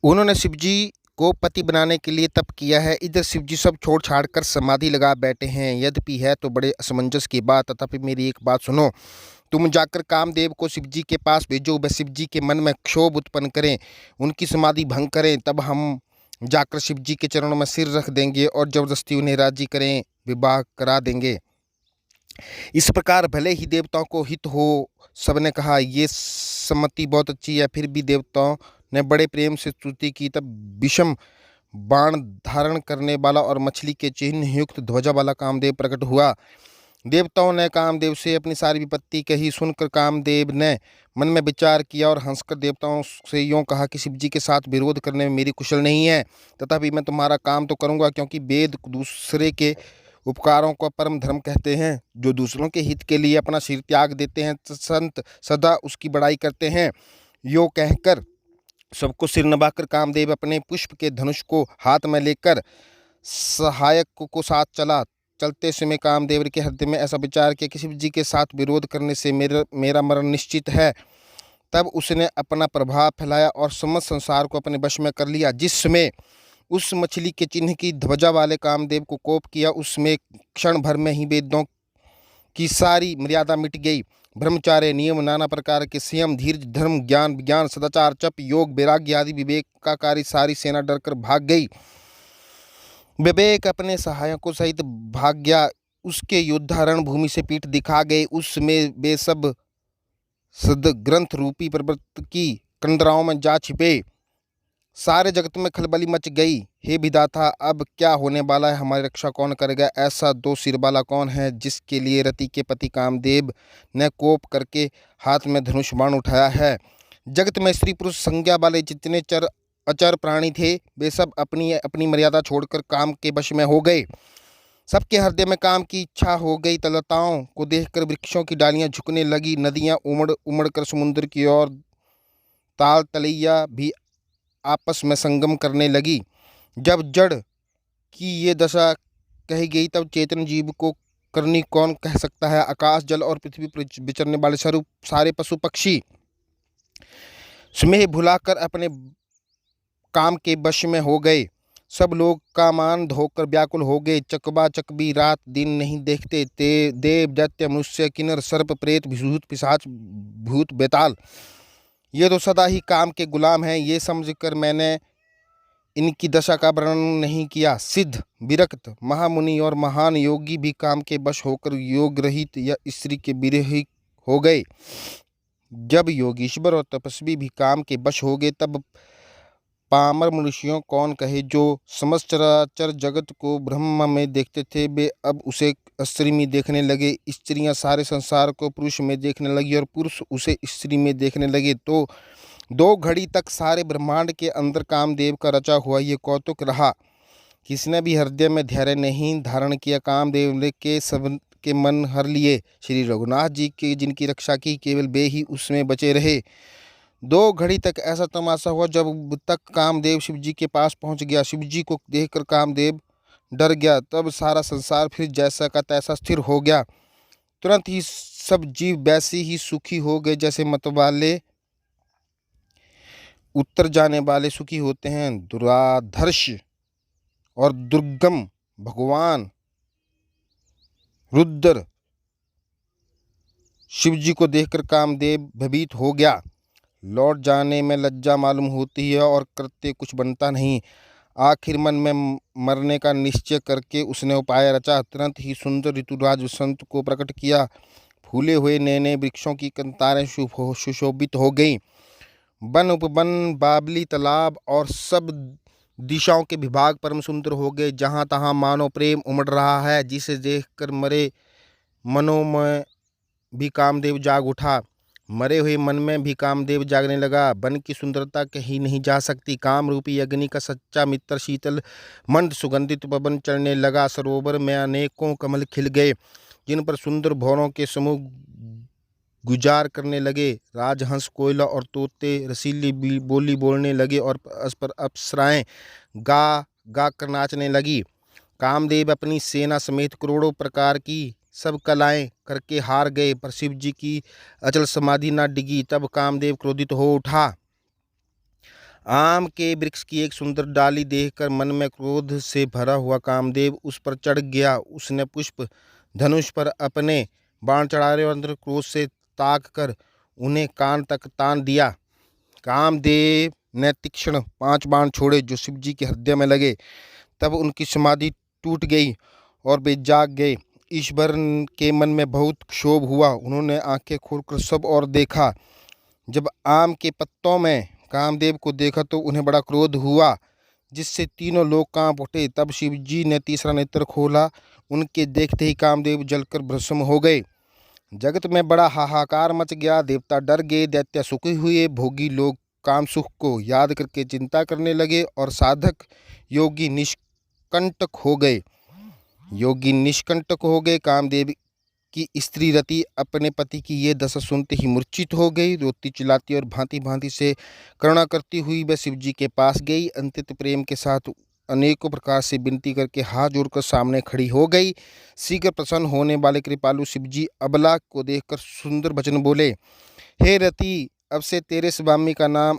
उन्होंने शिवजी को पति बनाने के लिए तप किया है। इधर शिवजी सब छोड़ छाड़ कर समाधि लगा बैठे हैं। यद्यपि है तो बड़े असमंजस की बात, तथापि मेरी एक बात सुनो। तुम जाकर कामदेव को शिवजी के पास भेजो, वह शिवजी के मन में क्षोभ उत्पन्न करें, उनकी समाधि भंग करें, तब हम जाकर शिवजी के चरणों में सिर रख देंगे और जबरदस्ती उन्हें राजी करें, विवाह करा देंगे। इस प्रकार भले ही देवताओं को हित हो। सबने कहा, ये सम्मति बहुत अच्छी है। फिर भी देवताओं ने बड़े प्रेम से स्तुति की। तब विषम बाण धारण करने वाला और मछली के चिन्ह युक्त ध्वजा वाला कामदेव प्रकट हुआ। देवताओं ने कामदेव से अपनी सारी विपत्ति कही। सुनकर कामदेव ने मन में विचार किया और हंसकर देवताओं से यूँ कहा कि शिवजी के साथ विरोध करने में मेरी कुशल नहीं है, तथापि मैं तुम्हारा काम तो करूँगा, क्योंकि वेद दूसरे के उपकारों को परम धर्म कहते हैं। जो दूसरों के हित के लिए अपना सिर त्याग देते हैं, संत सदा उसकी बड़ाई करते हैं। यो कहकर सबको सिर नवाकर कामदेव अपने पुष्प के धनुष को हाथ में लेकर सहायक को साथ चला। चलते समय कामदेव के हृदय में ऐसा विचार किया कि शिवजी के साथ विरोध करने से मेरा मरण निश्चित है। तब उसने अपना प्रभाव फैलाया और समस्त संसार को अपने वश में कर लिया। जिस समय उस मछली के चिन्ह की ध्वजा वाले कामदेव को कोप किया, उसमें क्षण भर में ही वेदों की सारी मर्यादा मिट गई। ब्रह्मचार्य, नियम, नाना प्रकार के संयम, धीर्ज, धर्म, ज्ञान, विज्ञान, सदाचार, जप, योग, वैराग्य आदि विवेकाकारी सारी सेना डरकर भाग गई। विवेक अपने सहायकों सहित भाग गया। उसके योद्धा रणभूमि से पीठ दिखा गए। उसमें वे सब सदग्रंथ रूपी पर्वत की कंदराओं में जा छिपे। सारे जगत में खलबली मच गई। हे विधाता, अब क्या होने वाला है? हमारी रक्षा कौन करेगा? ऐसा दो सिर वाला कौन है जिसके लिए रति के पति कामदेव ने कोप करके हाथ में धनुष बाण उठाया है? जगत में स्त्री पुरुष संज्ञा वाले जितने अचर प्राणी थे, वे सब अपनी अपनी मर्यादा छोड़कर काम के वश में हो गए। सबके हृदय में काम की इच्छा हो गई। लताओं को देखकर वृक्षों की डालियां झुकने लगी। नदियां उमड़ उमड़ कर समुद्र की ओर, ताल तलैया भी आपस में संगम करने लगी। जब जड़ की ये दशा कही गई, तब चेतन जीव को करनी कौन कह सकता है? आकाश, जल और पृथ्वी पर विचरने वाले स्वरूप सारे पशु पक्षी स्नेह भुलाकर अपने काम के वश में हो गए। सब लोग कामान धोकर व्याकुल हो गए। चकबा चकबी रात दिन नहीं देखते। देव, दैत्य, मनुष्य, किन्नर, सर्प, प्रेत, भूत, पिशाच, भूत, बेताल, ये तो सदा ही काम के गुलाम हैं। ये समझकर मैंने इनकी दशा का वर्णन नहीं किया। सिद्ध, विरक्त, महामुनि और महान योगी भी काम के वश होकर योग रहित या स्त्री के विरही हो गए। जब योगीश्वर और तपस्वी भी काम के वश हो गए, तब पामर मनुष्यों कौन कहे, जो समस्त चराचर जगत को ब्रह्म में देखते थे, वे अब उसे स्त्री में देखने लगे। स्त्रियां सारे संसार को पुरुष में देखने लगी और पुरुष उसे स्त्री में देखने लगे। तो 2 घड़ी तक सारे ब्रह्मांड के अंदर कामदेव का रचा हुआ ये कौतुक रहा। किसने भी हृदय में धैर्य नहीं धारण किया। कामदेव ने के सब के मन हर लिए। श्री रघुनाथ जी की जिनकी रक्षा की, केवल वे ही उसमें बचे रहे। 2 घड़ी तक ऐसा तमाशा हुआ, जब तक कामदेव शिवजी के पास पहुंच गया। शिवजी को देखकर कामदेव डर गया। तब सारा संसार फिर जैसा का तैसा स्थिर हो गया। तुरंत ही सब जीव वैसे ही सुखी हो गए जैसे मतवाले उत्तर जाने वाले सुखी होते हैं। दुराधर्ष और दुर्गम भगवान रुद्र शिवजी को देखकर कामदेव भयभीत हो गया। लौट जाने में लज्जा मालूम होती है और कृत्य कुछ बनता नहीं। आखिर मन में मरने का निश्चय करके उसने उपाय रचा। तुरंत ही सुंदर ऋतुराज वसंत को प्रकट किया। फूले हुए नए नए वृक्षों की कंतारें सुशोभित हो गईं। वन उपवन, बावली, तालाब और सब दिशाओं के विभाग परम सुंदर हो गए। जहाँ तहाँ मानव प्रेम उमड़ रहा है, जिसे देखकर मरे मनों में भी कामदेव जाग उठा। मरे हुए मन में भी कामदेव जागने लगा। वन की सुंदरता कहीं नहीं जा सकती। काम रूपी अग्नि का सच्चा मित्र शीतल मंद सुगंधित पवन चढ़ने लगा। सरोवर में अनेकों कमल खिल गए, जिन पर सुंदर भौरों के समूह गुजार करने लगे। राजहंस, कोयला और तोते रसीली बोली बोलने लगे और अप्सराएं गा गा कर नाचने लगी। कामदेव अपनी सेना समेत करोड़ों प्रकार की सब कलाएं करके हार गए, पर शिव जी की अचल समाधि न डिगी। तब कामदेव क्रोधित हो उठा। आम के वृक्ष की एक सुंदर डाली देखकर मन में क्रोध से भरा हुआ कामदेव उस पर चढ़ गया। उसने पुष्प धनुष पर अपने बाण चढ़ाए और अंदर क्रोध से ताक कर उन्हें कान तक तान दिया। कामदेव ने तीक्ष्ण 5 बाण छोड़े जो शिवजी के हृदय में लगे। तब उनकी समाधि टूट गई और वे जाग गए। ईश्वर के मन में बहुत क्षोभ हुआ। उन्होंने आंखें खोलकर सब और देखा। जब आम के पत्तों में कामदेव को देखा तो उन्हें बड़ा क्रोध हुआ, जिससे तीनों लोग कांप उठे। तब शिवजी ने तीसरा नेत्र खोला। उनके देखते ही कामदेव जलकर भस्म हो गए। जगत में बड़ा हाहाकार मच गया। देवता डर गए, दैत्य सुखी हुए। भोगी लोग काम सुख को याद करके चिंता करने लगे और साधक योगी निष्कंटक हो गए। कामदेव की स्त्री रति अपने पति की ये दशा सुनते ही मूर्छित हो गई। रोती चिल्लाती और भांति भांति से करुणा करती हुई वह शिवजी के पास गई। अत्यंत प्रेम के साथ अनेकों प्रकार से विनती करके हाथ जोड़कर सामने खड़ी हो गई। शीघ्र प्रसन्न होने वाले कृपालु शिवजी अबला को देखकर सुंदर वचन बोले, हे रति, अब से तेरे स्वामी का नाम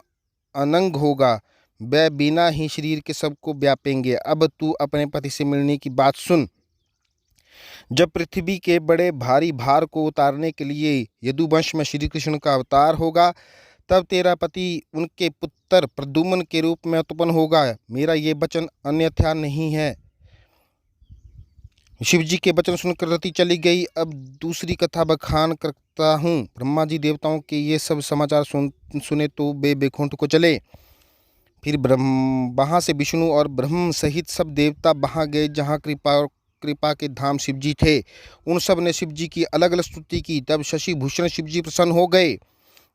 अनंग होगा। वह बिना ही शरीर के सबको व्यापेंगे। अब तू अपने पति से मिलने की बात सुन। जब पृथ्वी के बड़े भारी भार को उतारने के लिए यदुवंश में श्री कृष्ण का अवतार होगा, तब तेरा पति उनके पुत्र प्रद्युम्न के रूप में उत्पन्न होगा। मेरा ये वचन अन्यथा नहीं है। शिवजी के वचन सुनकर रति चली गई। अब दूसरी कथा बखान करता हूँ। ब्रह्मा जी देवताओं के ये सब समाचार सुने तो वे बैकुंठ को चले। फिर वहाँ से विष्णु और ब्रह्म सहित सब देवता वहाँ गए जहाँ कृपा के धाम शिवजी थे। उन सब ने शिवजी की अलग अलग स्तुति की। तब शशि भूषण शिवजी प्रसन्न हो गए।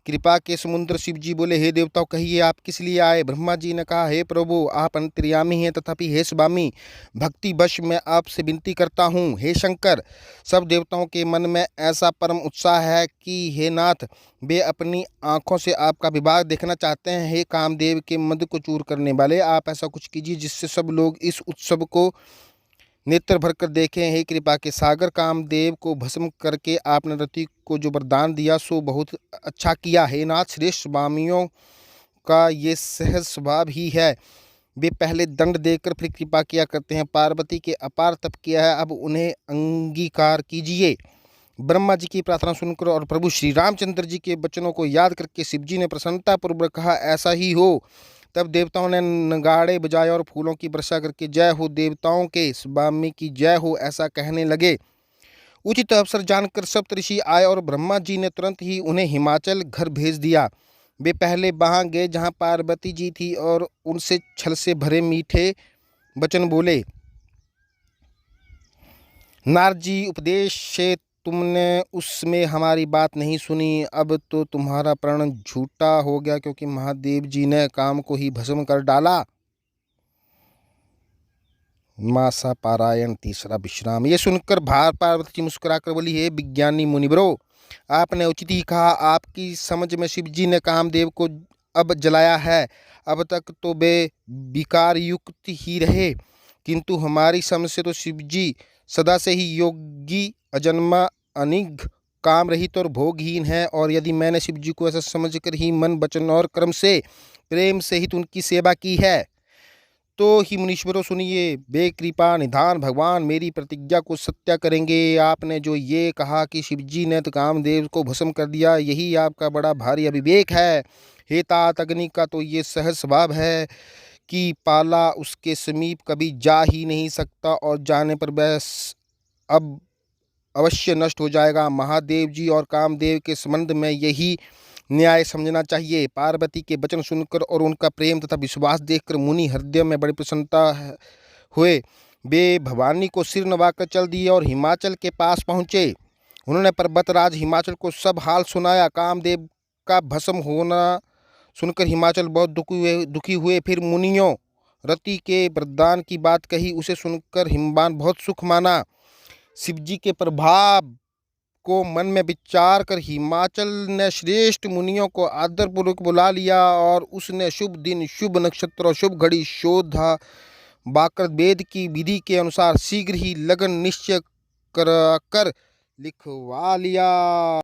कृपा के समुद्र शिवजी बोले, हे देवताओं, कहिए आप किस लिए आए। ब्रह्मा जी ने कहा, हे प्रभु, आप अंतर्यामी हैं, तथापि हे स्वामी, भक्ति वश मैं आपसे विनती करता हूँ। हे शंकर, सब देवताओं के मन में ऐसा परम उत्साह है कि हे नाथ, वे अपनी आँखों से आपका विवाह देखना चाहते हैं। हे कामदेव के मद को चूर करने वाले, आप ऐसा कुछ कीजिए जिससे सब लोग इस उत्सव को नेत्र भरकर देखें। हे कृपा के सागर, कामदेव को भस्म करके आपने रति को जो वरदान दिया सो बहुत अच्छा किया। हे नाथ, श्रेष्ठ स्वामियों का ये सहज स्वभाव ही है। वे पहले दंड देकर फिर कृपा किया करते हैं। पार्वती के अपार तप किया है, अब उन्हें अंगीकार कीजिए। ब्रह्मा जी की प्रार्थना सुनकर और प्रभु श्री रामचंद्र जी के वचनों को याद करके शिवजी ने प्रसन्नतापूर्वक कहा, ऐसा ही हो। तब देवताओं ने नगाड़े बजाए और फूलों की वर्षा करके जय हो देवताओं के स्वामी की जय हो ऐसा कहने लगे। उचित अवसर जानकर सप्तऋषि आए और ब्रह्मा जी ने तुरंत ही उन्हें हिमाचल घर भेज दिया। वे पहले वहाँ गए जहाँ पार्वती जी थी और उनसे छल से भरे मीठे वचन बोले। नारद जी, उपदेश से तुमने उसमें हमारी बात नहीं सुनी। अब तो तुम्हारा प्रण झूठा हो गया, क्योंकि महादेव जी ने काम को ही भस्म कर डाला। मासा पारायण, तीसरा विश्राम। ये सुनकर पार्वती जी मुस्कुराकर बोली, हे विज्ञानी मुनिवरो, आपने उचित ही कहा। आपकी समझ में शिवजी ने कामदेव को अब जलाया है। अब तक तो वे विकार युक्त ही रहे, किंतु हमारी समझ से तो शिवजी सदा से ही योगी, अजन्मा, अनिघ, काम रहित और भोगहीन है। और यदि मैंने शिवजी को ऐसा समझकर ही मन, वचन और कर्म से प्रेम सहित उनकी सेवा की है, तो ही मुनीश्वरों सुनिए, वे कृपा निधान भगवान मेरी प्रतिज्ञा को सत्य करेंगे। आपने जो ये कहा कि शिवजी ने तो कामदेव को भस्म कर दिया, यही आपका बड़ा भारी अविवेक है। हे तात, अग्नि का तो ये सहज स्वभाव है कि पाला उसके समीप कभी जा ही नहीं सकता, और जाने पर वह अब अवश्य नष्ट हो जाएगा। महादेव जी और कामदेव के संबंध में यही न्याय समझना चाहिए। पार्वती के वचन सुनकर और उनका प्रेम तथा विश्वास देखकर मुनि हृदय में बड़ी प्रसन्नता हुए। वे भवानी को सिर नवाकर चल दिए और हिमाचल के पास पहुँचे। उन्होंने पर्वतराज हिमाचल को सब हाल सुनाया। कामदेव का भस्म होना सुनकर हिमाचल बहुत दुखी हुए। फिर मुनियों रति के वरदान की बात कही, उसे सुनकर हिमवान बहुत सुख माना। शिवजी के प्रभाव को मन में विचार कर हिमाचल ने श्रेष्ठ मुनियों को आदरपूर्वक बुला लिया और उसने शुभ दिन, शुभ नक्षत्र और शुभ घड़ी शोधा बाकर वेद की विधि के अनुसार शीघ्र ही लगन निश्चय कर लिखवा लिया।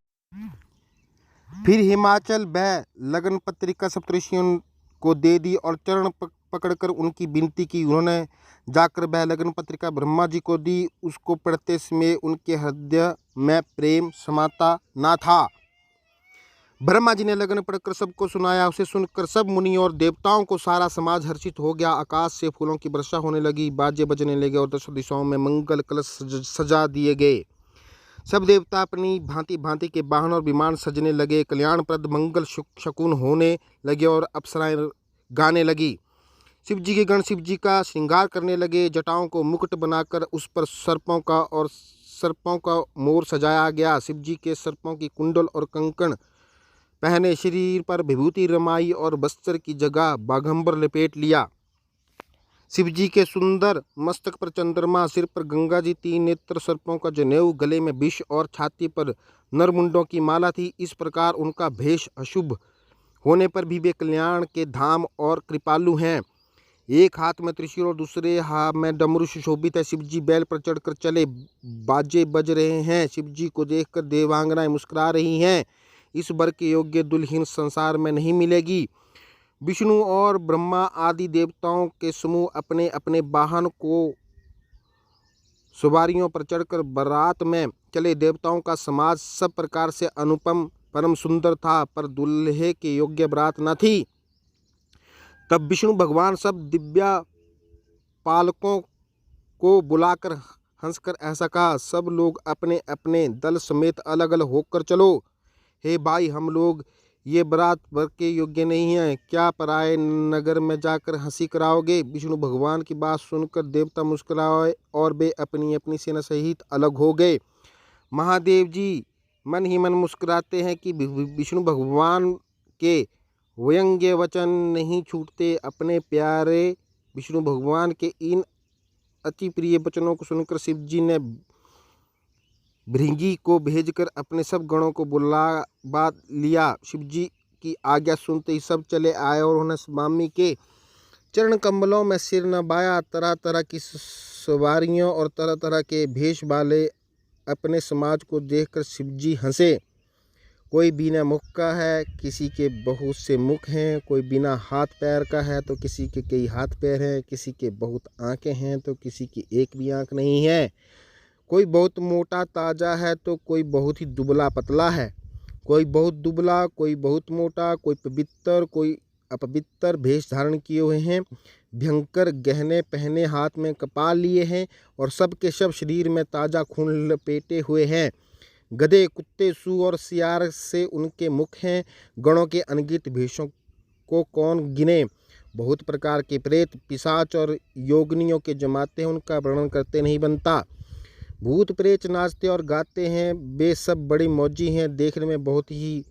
फिर हिमाचल वह लगन पत्रिका सप्तऋषियों को दे दी और चरण पकड़कर उनकी विनती की। उन्होंने जाकर वह लगन पत्रिका ब्रह्मा जी को दी। उसको पढ़ते समय उनके हृदय में प्रेम समाता ना था। ब्रह्मा जी ने लगन पढ़कर सबको सुनाया। उसे सुनकर सब मुनि और देवताओं को सारा समाज हर्षित हो गया। आकाश से फूलों की वर्षा होने लगी, बाजे बजने लगे और दशों दिशाओं में मंगल कलश सजा दिए गए। सब देवता अपनी भांति भांति के वाहन और विमान सजने लगे। कल्याणप्रद मंगल शकुन होने लगे और अप्सराएं गाने लगी। शिव जी के गण शिव जी का श्रृंगार करने लगे। जटाओं को मुकुट बनाकर उस पर सर्पों का मोर सजाया गया। शिव जी के सर्पों की कुंडल और कंकण पहने, शरीर पर विभूति रमाई और बस्तर की जगह बाघंबर लपेट लिया। शिव जी के सुंदर मस्तक पर चंद्रमा, सिर पर गंगा जी, 3 नेत्र, सर्पों का जनेऊ, गले में विष और छाती पर नरमुंडों की माला थी। इस प्रकार उनका भेष अशुभ होने पर भी वे कल्याण के धाम और कृपालु हैं। एक हाथ में त्रिशूल और दूसरे हाथ में डमरू सुशोभित है। शिव जी बैल पर चढ़कर चले, बाजे बज रहे हैं। शिव जी को देखकर देवांगनाएं मुस्कुरा रही हैं। इस वर के योग्य दुल्हन संसार में नहीं मिलेगी। विष्णु और ब्रह्मा आदि देवताओं के समूह अपने अपने वाहन को सवारियों पर चढ़कर बारात में चले। देवताओं का समाज सब प्रकार से अनुपम परम सुंदर था, पर दुल्हे के योग्य बारात न थी। तब विष्णु भगवान सब दिव्या पालकों को बुलाकर हंसकर ऐसा कहा, सब लोग अपने अपने दल समेत अलग अलग होकर चलो। हे भाई, हम लोग ये बारात वर के योग्य नहीं है, क्या पराये नगर में जाकर हंसी कराओगे? विष्णु भगवान की बात सुनकर देवता मुस्कुराए और वे अपनी अपनी सेना सहित अलग हो गए। महादेव जी मन ही मन मुस्कुराते हैं कि विष्णु भगवान के व्यंग्य वचन नहीं छूटते। अपने प्यारे विष्णु भगवान के इन अति प्रिय वचनों को सुनकर शिव जी ने भृंगी को भेजकर अपने सब गणों को बुलवा लिया। शिव जी की आज्ञा सुनते ही सब चले आए और उन्होंने स्वामी के चरण कमलों में सिर नवाया। तरह तरह की सवारियों और तरह तरह के भेष वाले अपने समाज को देखकर शिव जी हंसे। कोई बिना मुख का है, किसी के बहुत से मुख हैं। कोई बिना हाथ पैर का है तो किसी के कई हाथ पैर हैं। किसी के बहुत आंखें हैं तो किसी की एक भी आंख नहीं है। कोई बहुत मोटा ताजा है तो कोई बहुत ही दुबला पतला है। कोई बहुत दुबला, कोई बहुत मोटा, कोई पवित्र, कोई अपवित्र भेष धारण किए हुए हैं। भयंकर गहने पहने, हाथ में कपाल लिए हैं और सब के सब शरीर में ताजा खून लपेटे हुए हैं। गधे, कुत्ते, सूअर और सियार से उनके मुख हैं। गणों के अनगिनत भेषों को कौन गिने। बहुत प्रकार के प्रेत, पिशाच और योगिनियों के जमाते हैं, उनका वर्णन करते नहीं बनता। भूत प्रेत नाचते और गाते हैं। वे सब बड़े मौजी हैं, देखने में बहुत ही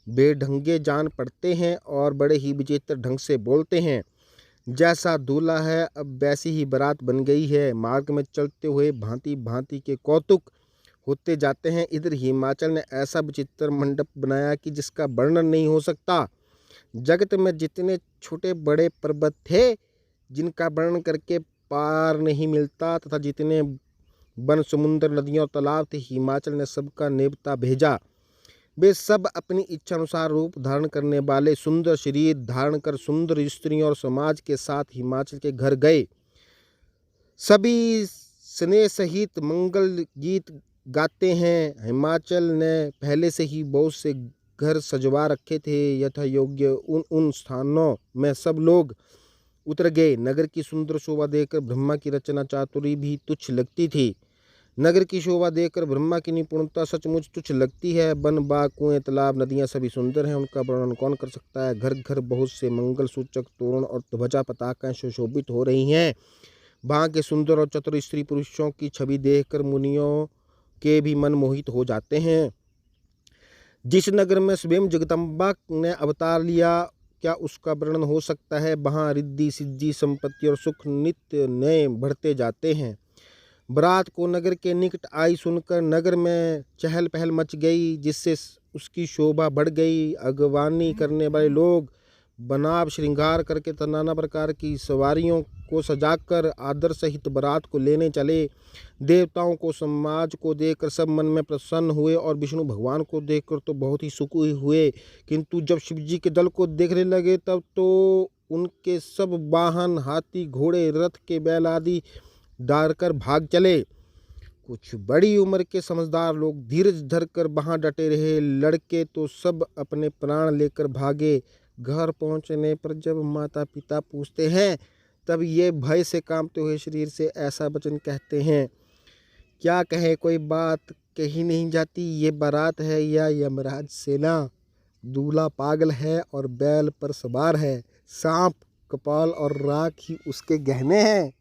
बेढंगे जान पड़ते हैं और बड़े ही विचित्र ढंग से बोलते हैं। जैसा दूल्हा है अब वैसी ही बारात बन गई है। मार्ग में चलते हुए भांति भांति के कौतुक होते जाते हैं। इधर हिमाचल ने ऐसा विचित्र मंडप बनाया कि जिसका वर्णन नहीं हो सकता। जगत में जितने छोटे बड़े पर्वत थे जिनका वर्णन करके पार नहीं मिलता, तथा जितने वन, समुद्र, नदियाँ और तालाब थे, हिमाचल ने सबका नेवता भेजा। वे सब अपनी इच्छा अनुसार रूप धारण करने वाले सुंदर शरीर धारण कर सुंदर स्त्रियों और समाज के साथ हिमाचल के घर गए। सभी स्नेह सहित मंगल गीत गाते हैं। हिमाचल ने पहले से ही बहुत से घर सजवा रखे थे। यथा योग्य उन स्थानों में सब लोग उतर गए। नगर की सुंदर शोभा देखकर ब्रह्मा की रचना चातुरी भी तुच्छ लगती थी। नगर की शोभा देखकर ब्रह्मा की निपुणता सचमुच तुच्छ लगती है। वन, बाग, कुएं, तालाब, नदियाँ सभी सुंदर हैं, उनका वर्णन कौन कर सकता है। घर घर बहुत से मंगल सूचक तोरण और ध्वजा पताकाएं सुशोभित हो रही हैं। वहाँ के सुंदर और चतुर स्त्री पुरुषों की छवि देखकर मुनियों के भी मन मोहित हो जाते हैं। जिस नगर में स्वयं जगदम्बा ने अवतार लिया, क्या उसका वर्णन हो सकता है। वहाँ रिद्धि सिद्धि संपत्ति और सुख नित्य नए बढ़ते जाते हैं। बारात को नगर के निकट आई सुनकर नगर में चहल पहल मच गई, जिससे उसकी शोभा बढ़ गई। अगवानी करने वाले लोग बनाव श्रृंगार करके नाना प्रकार की सवारियों को सजाकर आदर सहित बारात को लेने चले। देवताओं को समाज को देखकर सब मन में प्रसन्न हुए और विष्णु भगवान को देखकर तो बहुत ही सुखी हुए, किंतु जब शिव जी के दल को देखने लगे तब तो उनके सब वाहन हाथी घोड़े रथ के बैल आदि डालकर भाग चले। कुछ बड़ी उम्र के समझदार लोग धीरज धरकर वहां डटे रहे। लड़के तो सब अपने प्राण लेकर भागे। घर पहुंचने पर जब माता पिता पूछते हैं तब ये भय से कांपते हुए शरीर से ऐसा वचन कहते हैं, क्या कहे, कोई बात कही नहीं जाती। ये बारात है या यमराज सेना। दूल्हा पागल है और बैल पर सवार है। सांप कपाल और राख ही उसके गहने हैं।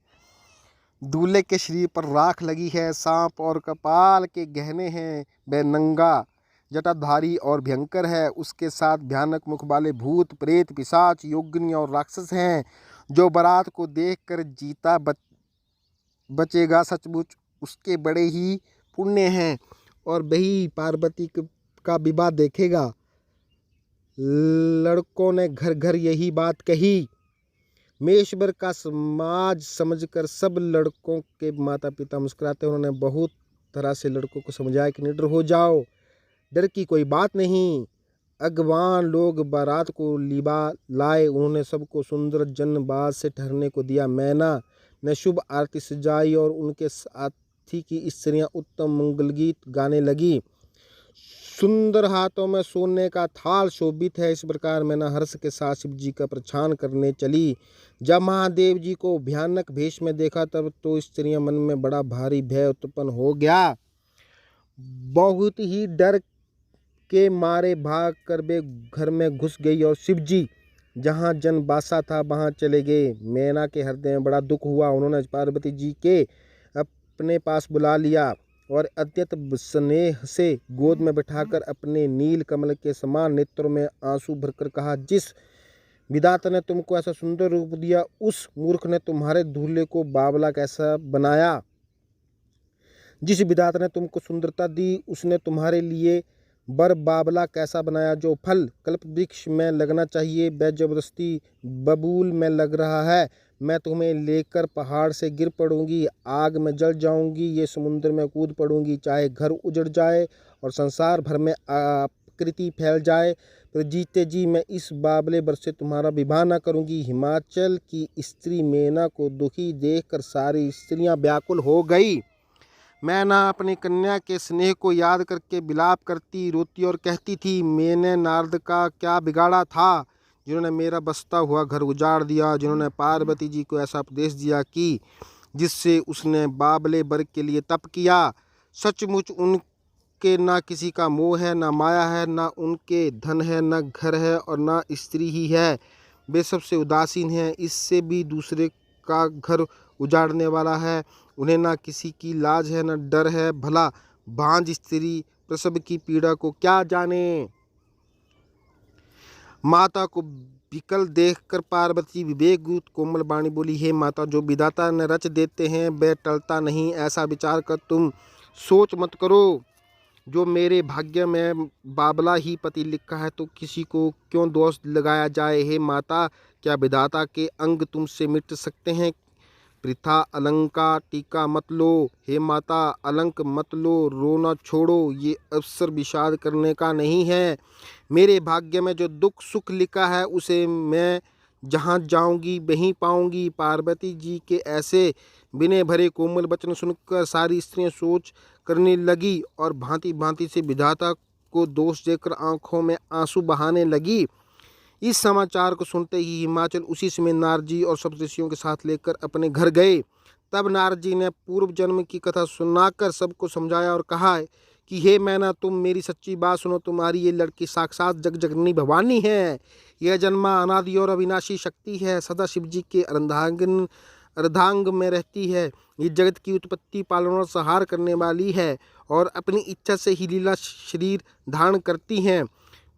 दूल्हे के शरीर पर राख लगी है, सांप और कपाल के गहने हैं। वह नंगा जटाधारी और भयंकर है। उसके साथ भयानक मुख वाले भूत प्रेत पिशाच योगिनी और राक्षस हैं। जो बारात को देखकर जीता बचेगा सचमुच उसके बड़े ही पुण्य हैं और वही पार्वती का विवाह देखेगा। लड़कों ने घर घर यही बात कही। मेश्वर का समाज समझकर सब लड़कों के माता पिता मुस्कुराते। उन्होंने बहुत तरह से लड़कों को समझाया कि निडर हो जाओ, डर की कोई बात नहीं। अगवान लोग बारात को लिबा लाए। उन्होंने सबको सुंदर जनबाज से ठहरने को दिया। मैना ने शुभ आरती सजाई और उनके साथी की स्त्रियां उत्तम मंगल गीत गाने लगी। सुंदर हाथों में सोने का थाल शोभित है। इस प्रकार मैना हर्ष के साथ शिव जी का प्रछान करने चली। जब महादेव जी को भयानक भेष में देखा तब तो स्त्रियां मन में बड़ा भारी भय उत्पन्न हो गया। बहुत ही डर के मारे भाग कर वे घर में घुस गई और शिव जी जहाँ जनबासा था वहाँ चले गए। मैना के हृदय में बड़ा दुख हुआ। उन्होंने पार्वती जी के अपने पास बुला लिया और अत्यंत स्नेह से गोद में बिठाकर अपने नील कमल के समान नेत्रों में आंसू भरकर कहा, जिस विधाता ने तुमको ऐसा सुंदर रूप दिया उस मूर्ख ने तुम्हारे दूल्हे को बावला कैसा बनाया। जिस विधाता ने तुमको सुंदरता दी उसने तुम्हारे लिए बर बावला कैसा बनाया। जो फल कल्प वृक्ष में लगना चाहिए वह जबरदस्ती बबूल में लग रहा है। मैं तुम्हें लेकर पहाड़ से गिर पड़ूंगी, आग में जल जाऊंगी, ये समुद्र में कूद पड़ूंगी। चाहे घर उजड़ जाए और संसार भर में आकृति फैल जाए, पर जीते जी मैं इस बावले बर से तुम्हारा विवाह न करूंगी। हिमाचल की स्त्री मैना को दुखी देखकर सारी स्त्रियां व्याकुल हो गई। मैना अपनी कन्या के स्नेह को याद करके विलाप करती, रोती और कहती थी, मैंने नारद का क्या बिगाड़ा था जिन्होंने मेरा बसता हुआ घर उजाड़ दिया। जिन्होंने पार्वती जी को ऐसा उपदेश दिया कि जिससे उसने बाबले वर्ग के लिए तप किया। सचमुच उनके ना किसी का मोह है, ना माया है, ना उनके धन है, ना घर है और ना स्त्री ही है। वे सबसे उदासीन हैं। इससे भी दूसरे का घर उजाड़ने वाला है। उन्हें ना किसी की लाज है, ना डर है। भला भांज स्त्री प्रसव की पीड़ा को क्या जाने। माता को विकल देखकर पार्वती विवेक कोमल वाणी बोली, हे माता, जो विधाता ने रच देते हैं वह टलता नहीं। ऐसा विचार कर तुम सोच मत करो। जो मेरे भाग्य में बाबला ही पति लिखा है तो किसी को क्यों दोष लगाया जाए। हे माता, क्या विधाता के अंग तुमसे मिट सकते हैं। पृथा अलंका टीका मत लो। हे माता, अलंक मत लो, रोना छोड़ो। ये अवसर विषाद करने का नहीं है। मेरे भाग्य में जो दुख सुख लिखा है उसे मैं जहाँ जाऊंगी वहीं पाऊंगी। पार्वती जी के ऐसे विनय भरे कोमल वचन सुनकर सारी स्त्रियां सोच करने लगी और भांति भांति से विधाता को दोष देकर आंखों में आंसू बहाने लगी। इस समाचार को सुनते ही हिमाचल उसी समय नारद जी और सब ऋषियों के साथ लेकर अपने घर गए। तब नारद जी ने पूर्व जन्म की कथा सुनाकर सबको समझाया और कहा कि हे मैना, तुम मेरी सच्ची बात सुनो। तुम्हारी ये लड़की साक्षात जगजननी भवानी है। यह जन्मा अनादि और अविनाशी शक्ति है। सदा शिव जी के अर्धांग में रहती है। ये जगत की उत्पत्ति पालन और संहार करने वाली है और अपनी इच्छा से ही लीला शरीर धारण करती हैं।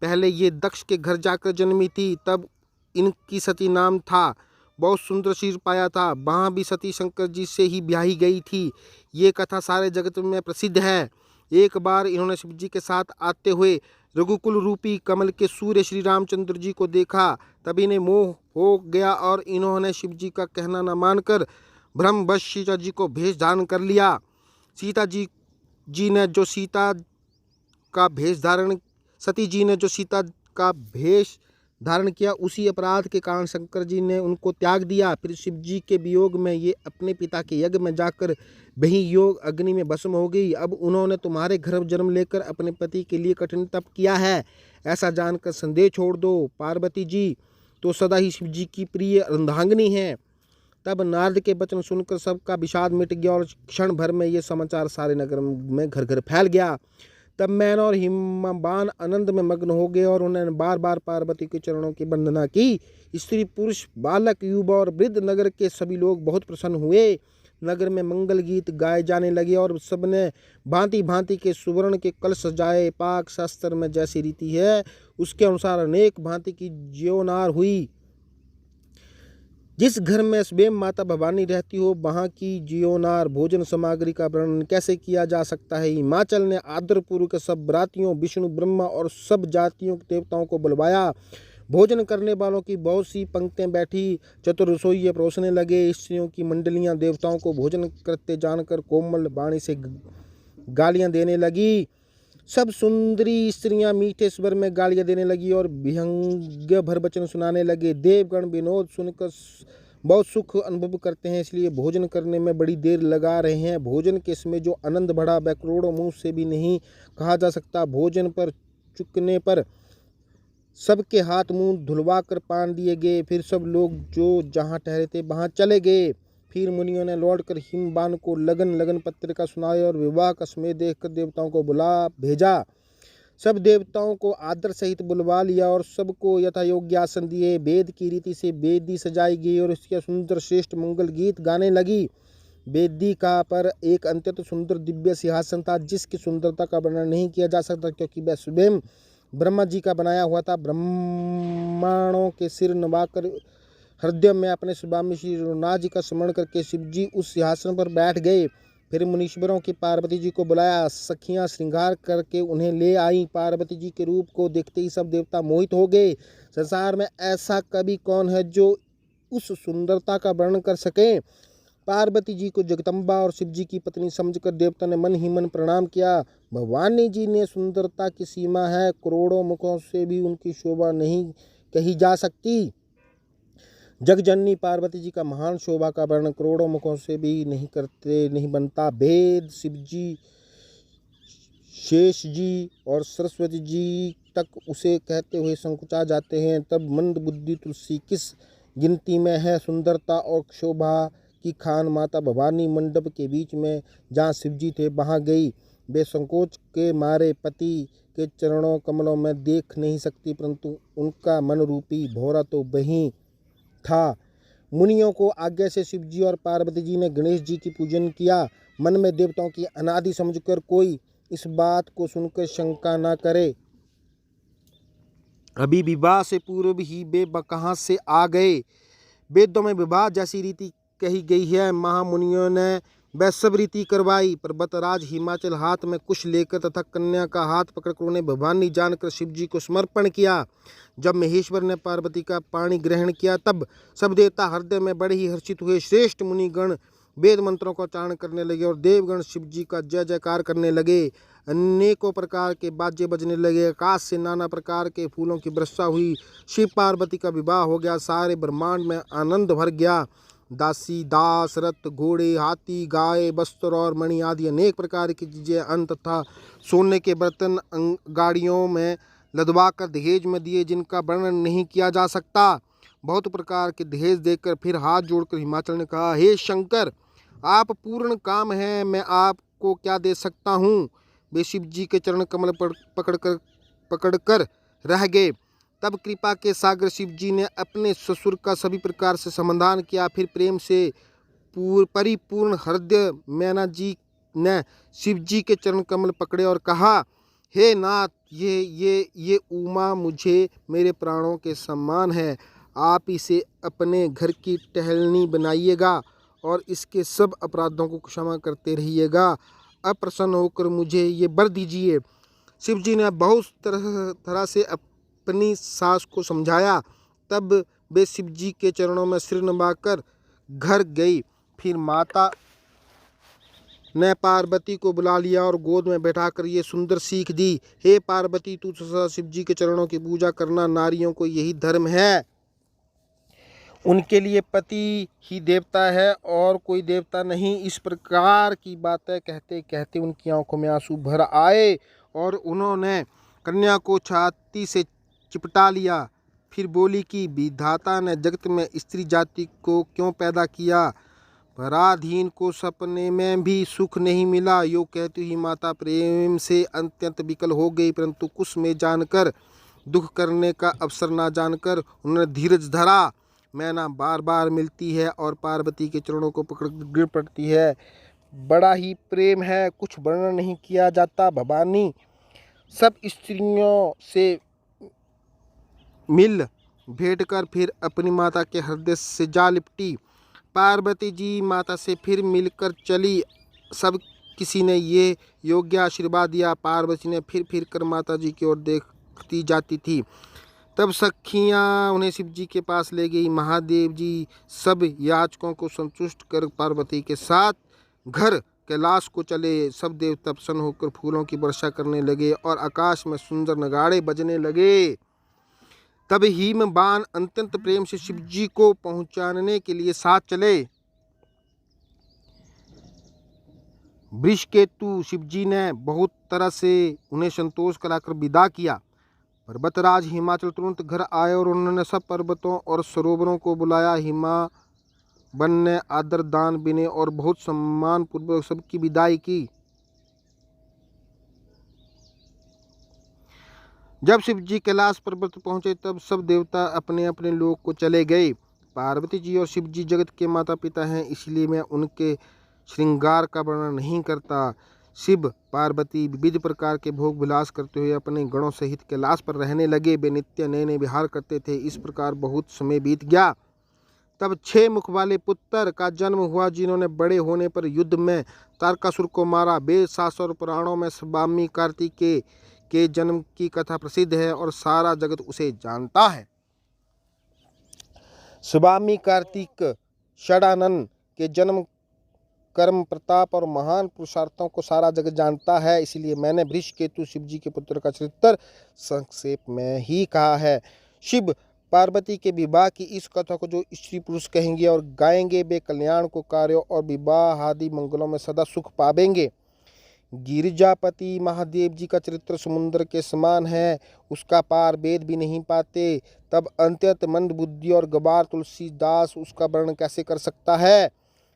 पहले ये दक्ष के घर जाकर जन्मी थी, तब इनकी सती नाम था। बहुत सुंदर शरीर पाया था। वहाँ भी सती शंकर जी से ही ब्याही गई थी। ये कथा सारे जगत में प्रसिद्ध है। एक बार इन्होंने शिव जी के साथ आते हुए रघुकुल रूपी कमल के सूर्य श्री रामचंद्र जी को देखा। तभी इन्हें मोह हो गया और इन्होंने शिव जी का कहना न मानकर ब्रह्मवश सीता जी को भेष धारण कर लिया। जी ने जो सीता का भेष धारण सती जी ने जो सीता का भेष धारण किया। उसी अपराध के कारण शंकर जी ने उनको त्याग दिया। फिर शिव जी के वियोग में ये अपने पिता के यज्ञ में जाकर वही योग अग्नि में भस्म हो गई। अब उन्होंने तुम्हारे गर्भ जन्म लेकर अपने पति के लिए कठिन तप किया है, ऐसा जानकर संदेह छोड़ दो। पार्वती जी तो सदा ही शिव जी की प्रिय अर्धांगिनी हैं। तब नारद के वचन सुनकर सबका विषाद मिट गया और क्षण भर में ये समाचार सारे नगर में घर घर फैल गया। तब मैन और हिमवान आनंद में मग्न हो गए और उन्होंने बार बार पार्वती के चरणों की वंदना की। स्त्री पुरुष बालक युवा और वृद्ध नगर के सभी लोग बहुत प्रसन्न हुए। नगर में मंगल गीत गाए जाने लगे और सबने भांति भांति के सुवर्ण के कलश सजाए। पाक शास्त्र में जैसी रीति है उसके अनुसार अनेक भांति की ज्योनार हुई। जिस घर में स्वयं माता भवानी रहती हो वहाँ की जियोनार भोजन सामग्री का वर्णन कैसे किया जा सकता है। हिमाचल ने आदरपूर्वक सब बरातियों, विष्णु, ब्रह्मा और सब जातियों के देवताओं को बुलवाया। भोजन करने वालों की बहुत सी पंक्तियां बैठी। चतुर रसोइये परोसने लगे। स्त्रियों की मंडलियां देवताओं को भोजन करते जानकर कोमल वाणी से गालियां देने लगी। सब सुंदरी स्त्रियां मीठे स्वर में गालियां देने लगी और विहंग्य भर वचन सुनाने लगे। देवगण विनोद सुनकर बहुत सुख अनुभव करते हैं, इसलिए भोजन करने में बड़ी देर लगा रहे हैं। भोजन के समय जो आनंद बढ़ा वह करोड़ों मुँह से भी नहीं कहा जा सकता। भोजन पर चुकने पर सबके हाथ मुंह धुलवा कर पान दिए गए। फिर सब लोग जो जहाँ ठहरे थे वहाँ चले गए। फिर मुनियों ने लौटकर हिमवान को लगन लगन पत्रिका सुनाई और विवाह का समय देखकर देवताओं को बुला भेजा। सब देवताओं को आदर सहित बुलवा लिया और सबको यथा योग्य आसन दिए। वेद की रीति से वेदी सजाई गई और उसके सुंदर श्रेष्ठ मंगल गीत गाने लगी। वेदिका पर एक अत्यंत सुंदर दिव्य सिंहासन था, जिसकी सुंदरता का वर्णन नहीं किया जा सकता, क्योंकि वह स्वयं ब्रह्मा जी का बनाया हुआ था। ब्रह्मांडों के सिर नवाकर हृदय में अपने स्वामी श्री रघुनाथ जी का स्मरण करके शिव जी उस सिंहासन पर बैठ गए। फिर मुनीश्वरों की पार्वती जी को बुलाया। सखियां श्रृंगार करके उन्हें ले आई। पार्वती जी के रूप को देखते ही सब देवता मोहित हो गए। संसार में ऐसा कवि कौन है जो उस सुंदरता का वर्णन कर सके। पार्वती जी को जगदम्बा और शिव जी की पत्नी समझकर देवता ने मन ही मन प्रणाम किया। भवानी जी ने सुंदरता की सीमा है, करोड़ों मुखों से भी उनकी शोभा नहीं कही जा सकती। जगजननी पार्वती जी का महान शोभा का वर्णन करोड़ों मुखों से भी नहीं बनता। वेद शिव जी, शेष जी और सरस्वती जी तक उसे कहते हुए संकुचा जाते हैं। तब मंद बुद्धि तुलसी किस गिनती में है। सुंदरता और शोभा की खान माता भवानी मंडप के बीच में जहाँ शिवजी थे वहाँ गई। वे संकोच के मारे पति के चरणों कमलों में देख नहीं सकती, परंतु उनका मन रूपी भौरा तो वहीं था। मुनियों को आज्ञा से शिव जी और पार्वती जी ने गणेश जी की पूजन किया। मन में देवताओं की अनादि समझकर कोई इस बात को सुनकर शंका न करे। अभी विवाह से पूर्व ही वे कहाँ से आ गए। वेदों में विवाह जैसी रीति कही गई है। महामुनियों ने वह सब रीति करवाई। पर्वतराज हिमाचल हाथ में कुश लेकर तथा कन्या का हाथ पकड़कर उन्हें भवानी जानकर शिव जी को समर्पण किया। जब महेश्वर ने पार्वती का पाणी ग्रहण किया तब सब देवता हृदय में बड़े ही हर्षित हुए। श्रेष्ठ मुनिगण वेद मंत्रों का उच्चारण करने लगे और देवगण शिव जी का जय जयकार करने लगे। अनेकों प्रकार के बाजे बजने लगे। आकाश से नाना प्रकार के फूलों की वर्षा हुई। शिव पार्वती का विवाह हो गया। सारे ब्रह्मांड में आनंद भर गया। दासी, दास, रथ, घोड़े, हाथी, गाय, वस्त्र और मणि आदि अनेक प्रकार की चीजें, अन्न तथा सोने के बर्तन गाड़ियों में लदवा कर दहेज में दिए, जिनका वर्णन नहीं किया जा सकता। बहुत प्रकार के दहेज देकर फिर हाथ जोड़कर हिमाचल ने कहा, हे शंकर, आप पूर्ण काम हैं, मैं आपको क्या दे सकता हूँ। वे शिव जी के चरण कमल पकड़कर रह गए। तब कृपा के सागर शिव जी ने अपने ससुर का सभी प्रकार से समाधान किया। फिर प्रेम से परिपूर्ण हृदय मैना जी ने शिव जी के चरण कमल पकड़े और कहा, हे नाथ, ये उमा मुझे मेरे प्राणों के समान है। आप इसे अपने घर की टहलनी बनाइएगा और इसके सब अपराधों को क्षमा करते रहिएगा। अप्रसन्न होकर मुझे ये वर दीजिए। शिव जी ने बहुत तरह से अपनी सास को समझाया। तब वे शिव जी के चरणों में सिर नवाकर घर गई। फिर माता ने पार्वती को बुला लिया और गोद में बैठाकर ये सुंदर सीख दी, हे पार्वती, तू सदा शिव जी के चरणों की पूजा करना, नारियों को यही धर्म है। उनके लिए पति ही देवता है और कोई देवता नहीं। इस प्रकार की बातें कहते कहते उनकी आंखों में आंसू भर आए और उन्होंने कन्या को छाती से चिपटा लिया। फिर बोली कि विधाता ने जगत में स्त्री जाति को क्यों पैदा किया, पराधीन को सपने में भी सुख नहीं मिला। यो कहती ही माता प्रेम से अत्यंत विकल हो गई, परंतु कुछ में जानकर दुख करने का अवसर ना जानकर उन्होंने धीरज धरा। मैना बार बार मिलती है और पार्वती के चरणों को पकड़ गिर पड़ती है। बड़ा ही प्रेम है, कुछ वर्णन नहीं किया जाता। भवानी सब स्त्रियों से मिल भेंट कर फिर अपनी माता के हृदय से जा लिपटी। पार्वती जी माता से फिर मिलकर चली। सब किसी ने ये योग्य आशीर्वाद दिया। पार्वती ने फिर कर माता जी की ओर देखती जाती थी। तब सखियाँ उन्हें शिव जी के पास ले गई। महादेव जी सब याचकों को संतुष्ट कर पार्वती के साथ घर कैलाश को चले। सब देवता प्रसन्न होकर फूलों की वर्षा करने लगे और आकाश में सुंदर नगाड़े बजने लगे। तब हिमवान अत्यंत प्रेम से शिव जी को पहुंचाने के लिए साथ चले। वृषकेतु शिव जी ने बहुत तरह से उन्हें संतोष कराकर विदा किया। पर्वतराज हिमाचल तुरंत घर आए और उन्होंने सब पर्वतों और सरोवरों को बुलाया। हिमावन ने आदर दान विनय और बहुत सम्मान पूर्वक सबकी विदाई की। जब शिव जी कैलाश पर्वत पहुंचे तब सब देवता अपने अपने लोक को चले गए। पार्वती जी और शिव जी जगत के माता पिता हैं, इसलिए मैं उनके श्रृंगार का वर्णन नहीं करता। शिव पार्वती विविध प्रकार के भोग विलास करते हुए अपने गणों सहित कैलाश पर रहने लगे। वे नित्य नए नए विहार करते थे। इस प्रकार बहुत समय बीत गया। तब 6 मुख वाले पुत्र का जन्म हुआ, जिन्होंने बड़े होने पर युद्ध में तारकासुर को मारा। वेद शास्त्र और पुराणों में स्वामी कार्तिकेय के जन्म की कथा प्रसिद्ध है और सारा जगत उसे जानता है। स्वामी कार्तिक षडानन के जन्म, कर्म, प्रताप और महान पुरुषार्थों को सारा जगत जानता है, इसलिए मैंने वृषकेतु शिव जी के पुत्र का चरित्र संक्षेप में ही कहा है। शिव पार्वती के विवाह की इस कथा को जो स्त्री पुरुष कहेंगे और गाएंगे, वे कल्याण को कार्यों और विवाह आदि मंगलों में सदा सुख पावेंगे। गिरिजापति महादेव जी का चरित्र समुद्र के समान है, उसका पार वेद भी नहीं पाते। तब अत्यंत मंद बुद्धि और गवार तुलसीदास उसका वर्णन कैसे कर सकता है।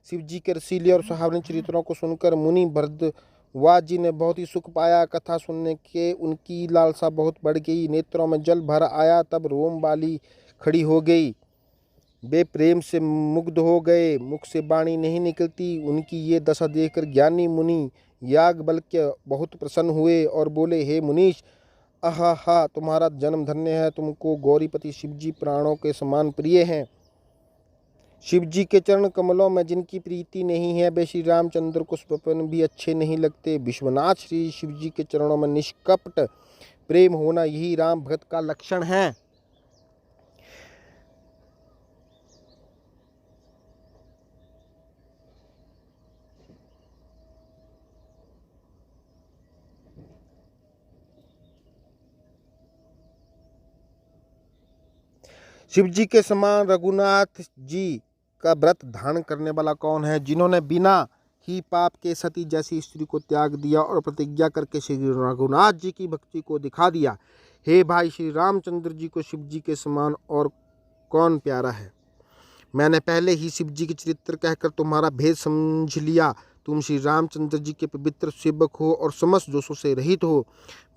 शिव जी के रसीले और सुहावने चरित्रों को सुनकर मुनि भरद्वाज जी ने बहुत ही सुख पाया। कथा सुनने के उनकी लालसा बहुत बढ़ गई, नेत्रों में जल भर आया। तब रोम वाली खड़ी हो गई, वे प्रेम से मुग्ध हो गए, मुख से वाणी नहीं निकलती। उनकी ये दशा देखकर ज्ञानी मुनि याज्ञवल्क्य बहुत प्रसन्न हुए और बोले, हे मुनीश, आहा, तुम्हारा जन्म धन्य है। तुमको गौरीपति शिव जी प्राणों के समान प्रिय हैं। शिव जी के चरण कमलों में जिनकी प्रीति नहीं है, वे श्री रामचंद्र को स्वप्न भी अच्छे नहीं लगते। विश्वनाथ श्री शिव जी के चरणों में निष्कपट प्रेम होना, यही राम भक्त का लक्षण है। शिव जी के समान रघुनाथ जी का व्रत धारण करने वाला कौन है, जिन्होंने बिना ही पाप के सती जैसी स्त्री को त्याग दिया और प्रतिज्ञा करके श्री रघुनाथ जी की भक्ति को दिखा दिया। हे भाई, श्री रामचंद्र जी को शिव जी के समान और कौन प्यारा है। मैंने पहले ही शिव जी के चरित्र कहकर तुम्हारा भेद समझ लिया। तुम श्री रामचंद्र जी के पवित्र सेवक हो और समस्त दोषों से रहित हो।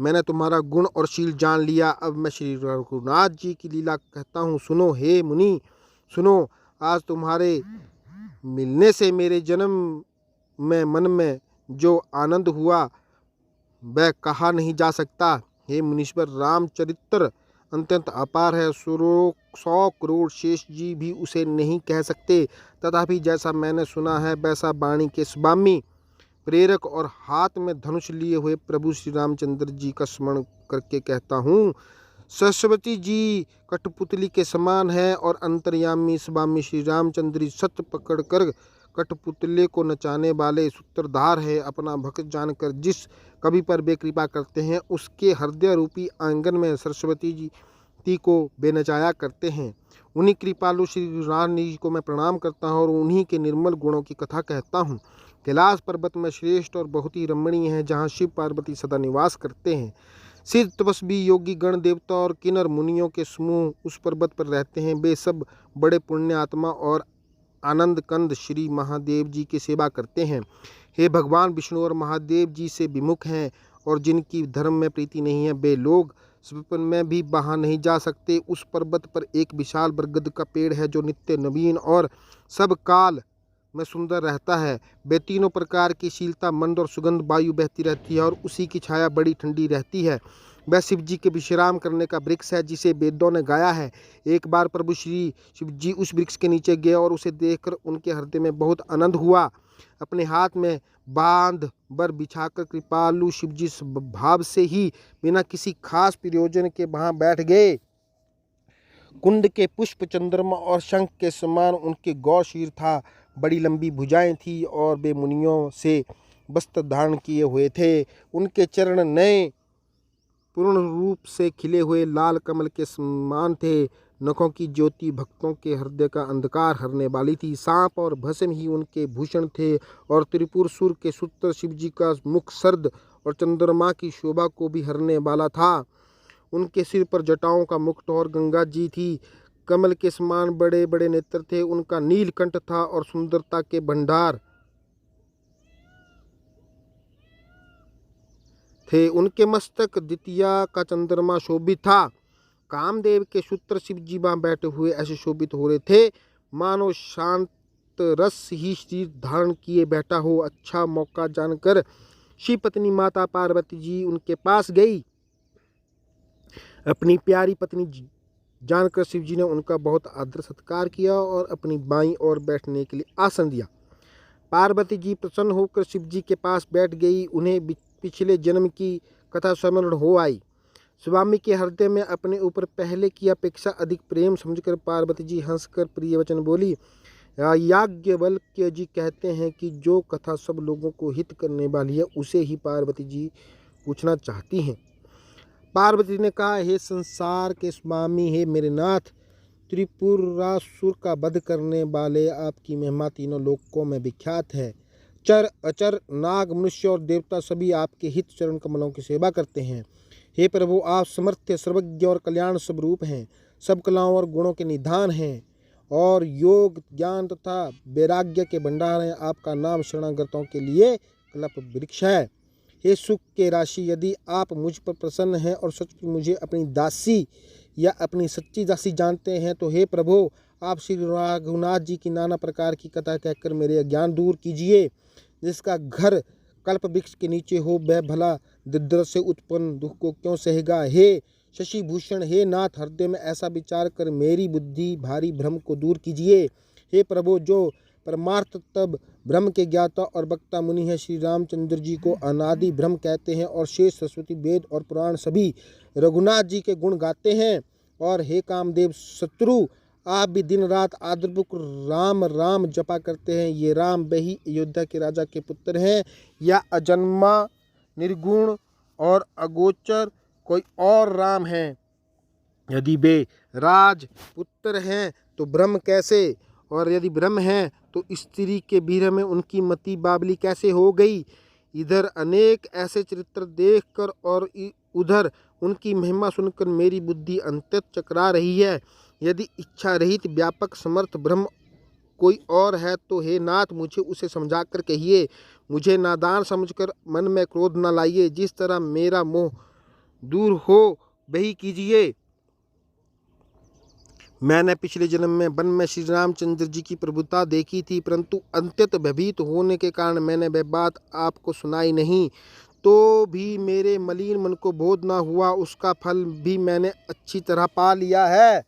मैंने तुम्हारा गुण और शील जान लिया। अब मैं श्री रघुनाथ जी की लीला कहता हूँ, सुनो हे मुनि, सुनो। आज तुम्हारे मिलने से मेरे जन्म में मन में जो आनंद हुआ वह कहा नहीं जा सकता। हे मुनीश्वर, रामचरित्र अत्यंत अपार है। 100 करोड़ शेष जी भी उसे नहीं कह सकते। तथापि जैसा मैंने सुना है वैसा वाणी के स्वामी, प्रेरक और हाथ में धनुष लिए हुए प्रभु श्री रामचंद्र जी का स्मरण करके कहता हूँ। सरस्वती जी कठपुतली के समान है और अंतर्यामी स्वामी श्री रामचंद्र जी सत्य पकड़कर कठपुतले को नचाने वाले सूत्रधार है। अपना भक्त जानकर जिस कवि पर वे कृपा करते हैं, उसके हृदय रूपी आंगन में सरस्वती जी को बेनचाया करते हैं। उन्हीं कृपालु श्री राम जी को मैं प्रणाम करता हूँ और उन्हीं के निर्मल गुणों की कथा कहता हूँ। कैलाश पर्वत में श्रेष्ठ और बहुत ही रमणीय है, जहाँ शिव पार्वती सदा निवास करते हैं। सिद्ध तपस्वी योगी गण देवता और किन्नर मुनियों के समूह उस पर्वत पर रहते हैं। वे सब बड़े पुण्य आत्मा और आनंद कंद श्री महादेव जी की सेवा करते हैं। हे भगवान विष्णु और महादेव जी से विमुख हैं और जिनकी धर्म में प्रीति नहीं है, वे लोग स्वप्न में भी वहाँ नहीं जा सकते। उस पर्वत पर एक विशाल बरगद का पेड़ है, जो नित्य नवीन और सब काल में सुंदर रहता है। वे तीनों प्रकार की शीलता, मंद और सुगंध वायु बहती रहती है और उसी की छाया बड़ी ठंडी रहती है। वह शिव जी के विश्राम करने का वृक्ष है, जिसे वेदों ने गाया है। एक बार प्रभु श्री शिव जी उस वृक्ष के नीचे गए और उसे देखकर उनके हृदय में बहुत आनंद हुआ। अपने हाथ में बांध बर बिछाकर कृपालु शिव जी भाव से ही बिना किसी खास प्रयोजन के वहां बैठ गए। कुंड के पुष्प चंद्रमा और शंख के समान उनके गौर शीर था। बड़ी लंबी भुजाएं थी और वे मुनियों से वस्त्र धारण किए हुए थे। उनके चरण नए पूर्ण रूप से खिले हुए लाल कमल के समान थे। नखों की ज्योति भक्तों के हृदय का अंधकार हरने वाली थी। सांप और भस्म ही उनके भूषण थे और त्रिपुर सुर के सूत्र शिव जी का मुख सर्द और चंद्रमा की शोभा को भी हरने वाला था। उनके सिर पर जटाओं का मुकुट और गंगा जी थी। कमल के समान बड़े बड़े नेत्र थे। उनका नीलकंठ था और सुंदरता के भंडार थे। उनके मस्तक द्वितीया का चंद्रमा शोभित था। कामदेव के सूत्र शिव जी वहां बैठे हुए ऐसे शोभित हो रहे थे, मानो शांत रस ही शरीर धारण किए बैठा हो। अच्छा मौका जानकर शिव पत्नी माता पार्वती जी उनके पास गई। अपनी प्यारी पत्नी जानकर शिव जी ने उनका बहुत आदर सत्कार किया और अपनी बाईं ओर बैठने के लिए आसन दिया। पार्वती जी प्रसन्न होकर शिव जी के पास बैठ गई। उन्हें पिछले जन्म की कथा स्मरण हो आई। स्वामी के हृदय में अपने ऊपर पहले की अपेक्षा अधिक प्रेम समझकर पार्वती जी हंसकर प्रिय वचन बोली। याज्ञवल्क्य जी कहते हैं कि जो कथा सब लोगों को हित करने वाली है, उसे ही पार्वती जी पूछना चाहती हैं। पार्वती ने कहा, हे संसार के स्वामी, हे मेरे नाथ, त्रिपुरासुर का वध करने वाले आपकी महिमा तीनों लोकों में विख्यात है। चर अचर नाग मनुष्य और देवता सभी आपके हित चरण कमलों की सेवा करते हैं। हे प्रभु, आप समर्थ्य, सर्वज्ञ और कल्याण स्वरूप हैं। सब कलाओं और गुणों के निधान हैं और योग ज्ञान तथा वैराग्य के भंडार हैं। आपका नाम शरणागतों के लिए कल्प वृक्ष है। हे सुख के राशि, यदि आप मुझ पर प्रसन्न हैं और सच मुझे अपनी दासी या अपनी सच्ची दासी जानते हैं, तो हे प्रभु, आप श्री रघुनाथ जी की नाना प्रकार की कथा कहकर मेरे अज्ञान दूर कीजिए। जिसका घर कल्प वृक्ष के नीचे हो, वह भला दरिद्र से उत्पन्न दुख को क्यों सहेगा। हे शशि भूषण, हे नाथ, हृदय में ऐसा विचार कर मेरी बुद्धि भारी भ्रम को दूर कीजिए। हे प्रभु, जो परमार्थ तब ब्रह्म के ज्ञाता और वक्ता मुनि है, श्री रामचंद्र जी को अनादि ब्रह्म कहते हैं और शेष सरस्वती वेद और पुराण सभी रघुनाथ जी के गुण गाते हैं। और हे कामदेव शत्रु, आप भी दिन रात आदरपूर्वक राम राम जपा करते हैं। ये राम वही अयोध्या के राजा के पुत्र हैं या अजन्मा, निर्गुण और अगोचर कोई और राम हैं? यदि वे राजपुत्र हैं तो ब्रह्म कैसे, और यदि ब्रह्म हैं तो स्त्री के भीतर में उनकी मति बावली कैसे हो गई? इधर अनेक ऐसे चरित्र देखकर और उधर उनकी महिमा सुनकर मेरी बुद्धि अंतत चकरा रही है। यदि इच्छा रहित व्यापक समर्थ ब्रह्म कोई और है तो हे नाथ, मुझे उसे समझा कर कहिए। मुझे नादान समझकर मन में क्रोध न लाइए। जिस तरह मेरा मोह दूर हो वही कीजिए। मैंने पिछले जन्म में वन में श्री रामचंद्र जी की प्रभुता देखी थी, परंतु अत्यंत भयभीत होने के कारण मैंने वह बात आपको सुनाई नहीं। तो भी मेरे मलिन मन को बोध न हुआ। उसका फल भी मैंने अच्छी तरह पा लिया है।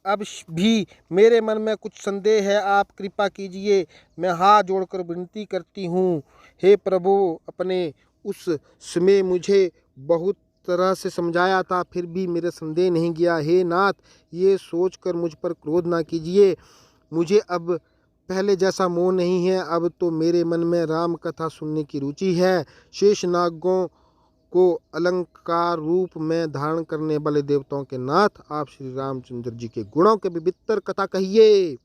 अब भी मेरे मन में कुछ संदेह है, आप कृपा कीजिए। मैं हाथ जोड़कर विनती करती हूँ। हे प्रभु, अपने उस समय मुझे बहुत तरह से समझाया था, फिर भी मेरे संदेह नहीं गया। हे नाथ, ये सोचकर मुझ पर क्रोध ना कीजिए। मुझे अब पहले जैसा मोह नहीं है। अब तो मेरे मन में राम कथा सुनने की रुचि है। शेष नागों को अलंकार रूप में धारण करने वाले देवताओं के नाथ आप श्री रामचंद्र जी के गुणों के विविध कथा कहिए।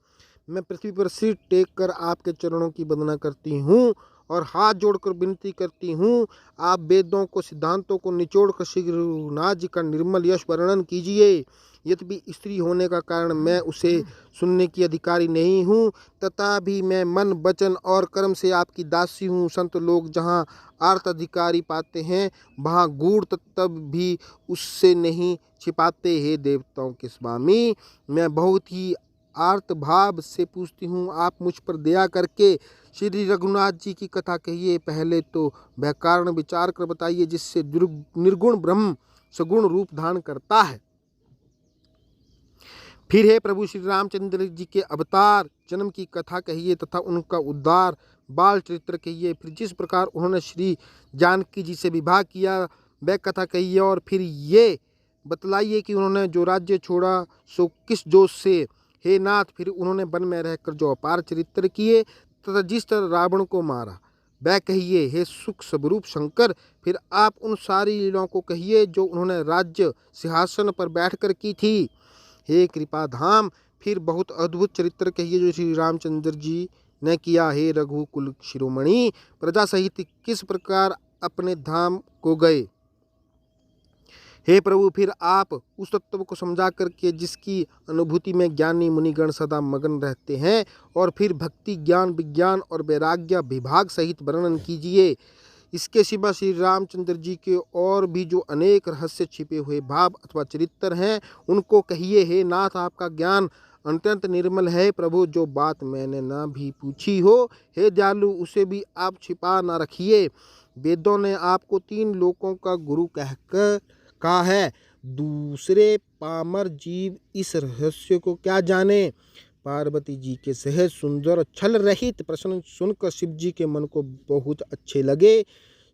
मैं पृथ्वी पर सिर टेक कर आपके चरणों की वंदना करती हूँ और हाथ जोड़कर विनती करती हूँ, आप वेदों को सिद्धांतों को निचोड़ कर श्री रघुनाथ जी का निर्मल यश वर्णन कीजिए। यद्यपि स्त्री होने का कारण मैं उसे सुनने की अधिकारी नहीं हूँ, तथापि मैं मन वचन और कर्म से आपकी दासी हूँ। संत लोग जहाँ अर्थ अधिकारी पाते हैं, वहाँ गूढ़ तत्व भी उससे नहीं छिपाते। हे देवताओं के स्वामी, मैं बहुत ही आर्त भाव से पूछती हूँ, आप मुझ पर दया करके श्री रघुनाथ जी की कथा कहिए। पहले तो वह कारण विचार कर बताइए जिससे निर्गुण ब्रह्म सगुण रूप धारण करता है। फिर हे प्रभु श्री रामचंद्र जी के अवतार जन्म की कथा कहिए तथा उनका उद्धार बाल चरित्र कहिए। फिर जिस प्रकार उन्होंने श्री जानकी जी से विवाह किया वह कथा कहिए। और फिर ये बतलाइए कि उन्होंने जो राज्य छोड़ा सो किस जोश से। हे नाथ, फिर उन्होंने वन में रहकर जो अपार चरित्र किए तथा जिस तरह रावण को मारा वह कहिए। हे सुख स्वरूप शंकर, फिर आप उन सारी लीलाओं को कहिए जो उन्होंने राज्य सिंहासन पर बैठकर की थी। हे कृपा धाम, फिर बहुत अद्भुत चरित्र कहिए जो श्री रामचंद्र जी ने किया। हे रघुकुल शिरोमणि, प्रजा सहित किस प्रकार अपने धाम को गए। हे प्रभु, फिर आप उस तत्व को समझा करके जिसकी अनुभूति में ज्ञानी मुनिगण सदा मगन रहते हैं, और फिर भक्ति ज्ञान विज्ञान और वैराग्य विभाग सहित वर्णन कीजिए। इसके सिवा श्री रामचंद्र जी के और भी जो अनेक रहस्य छिपे हुए भाव अथवा चरित्र हैं उनको कहिए। हे नाथ, आपका ज्ञान अत्यंत निर्मल है। प्रभु, जो बात मैंने ना भी पूछी हो, हे दयालु, उसे भी आप छिपा ना रखिए। वेदों ने आपको 3 लोकों का गुरु कहकर कहा है, दूसरे पामर जीव इस रहस्य को क्या जाने। पार्वती जी के सहज सुंदर छल रहित प्रश्न सुनकर शिव जी के मन को बहुत अच्छे लगे।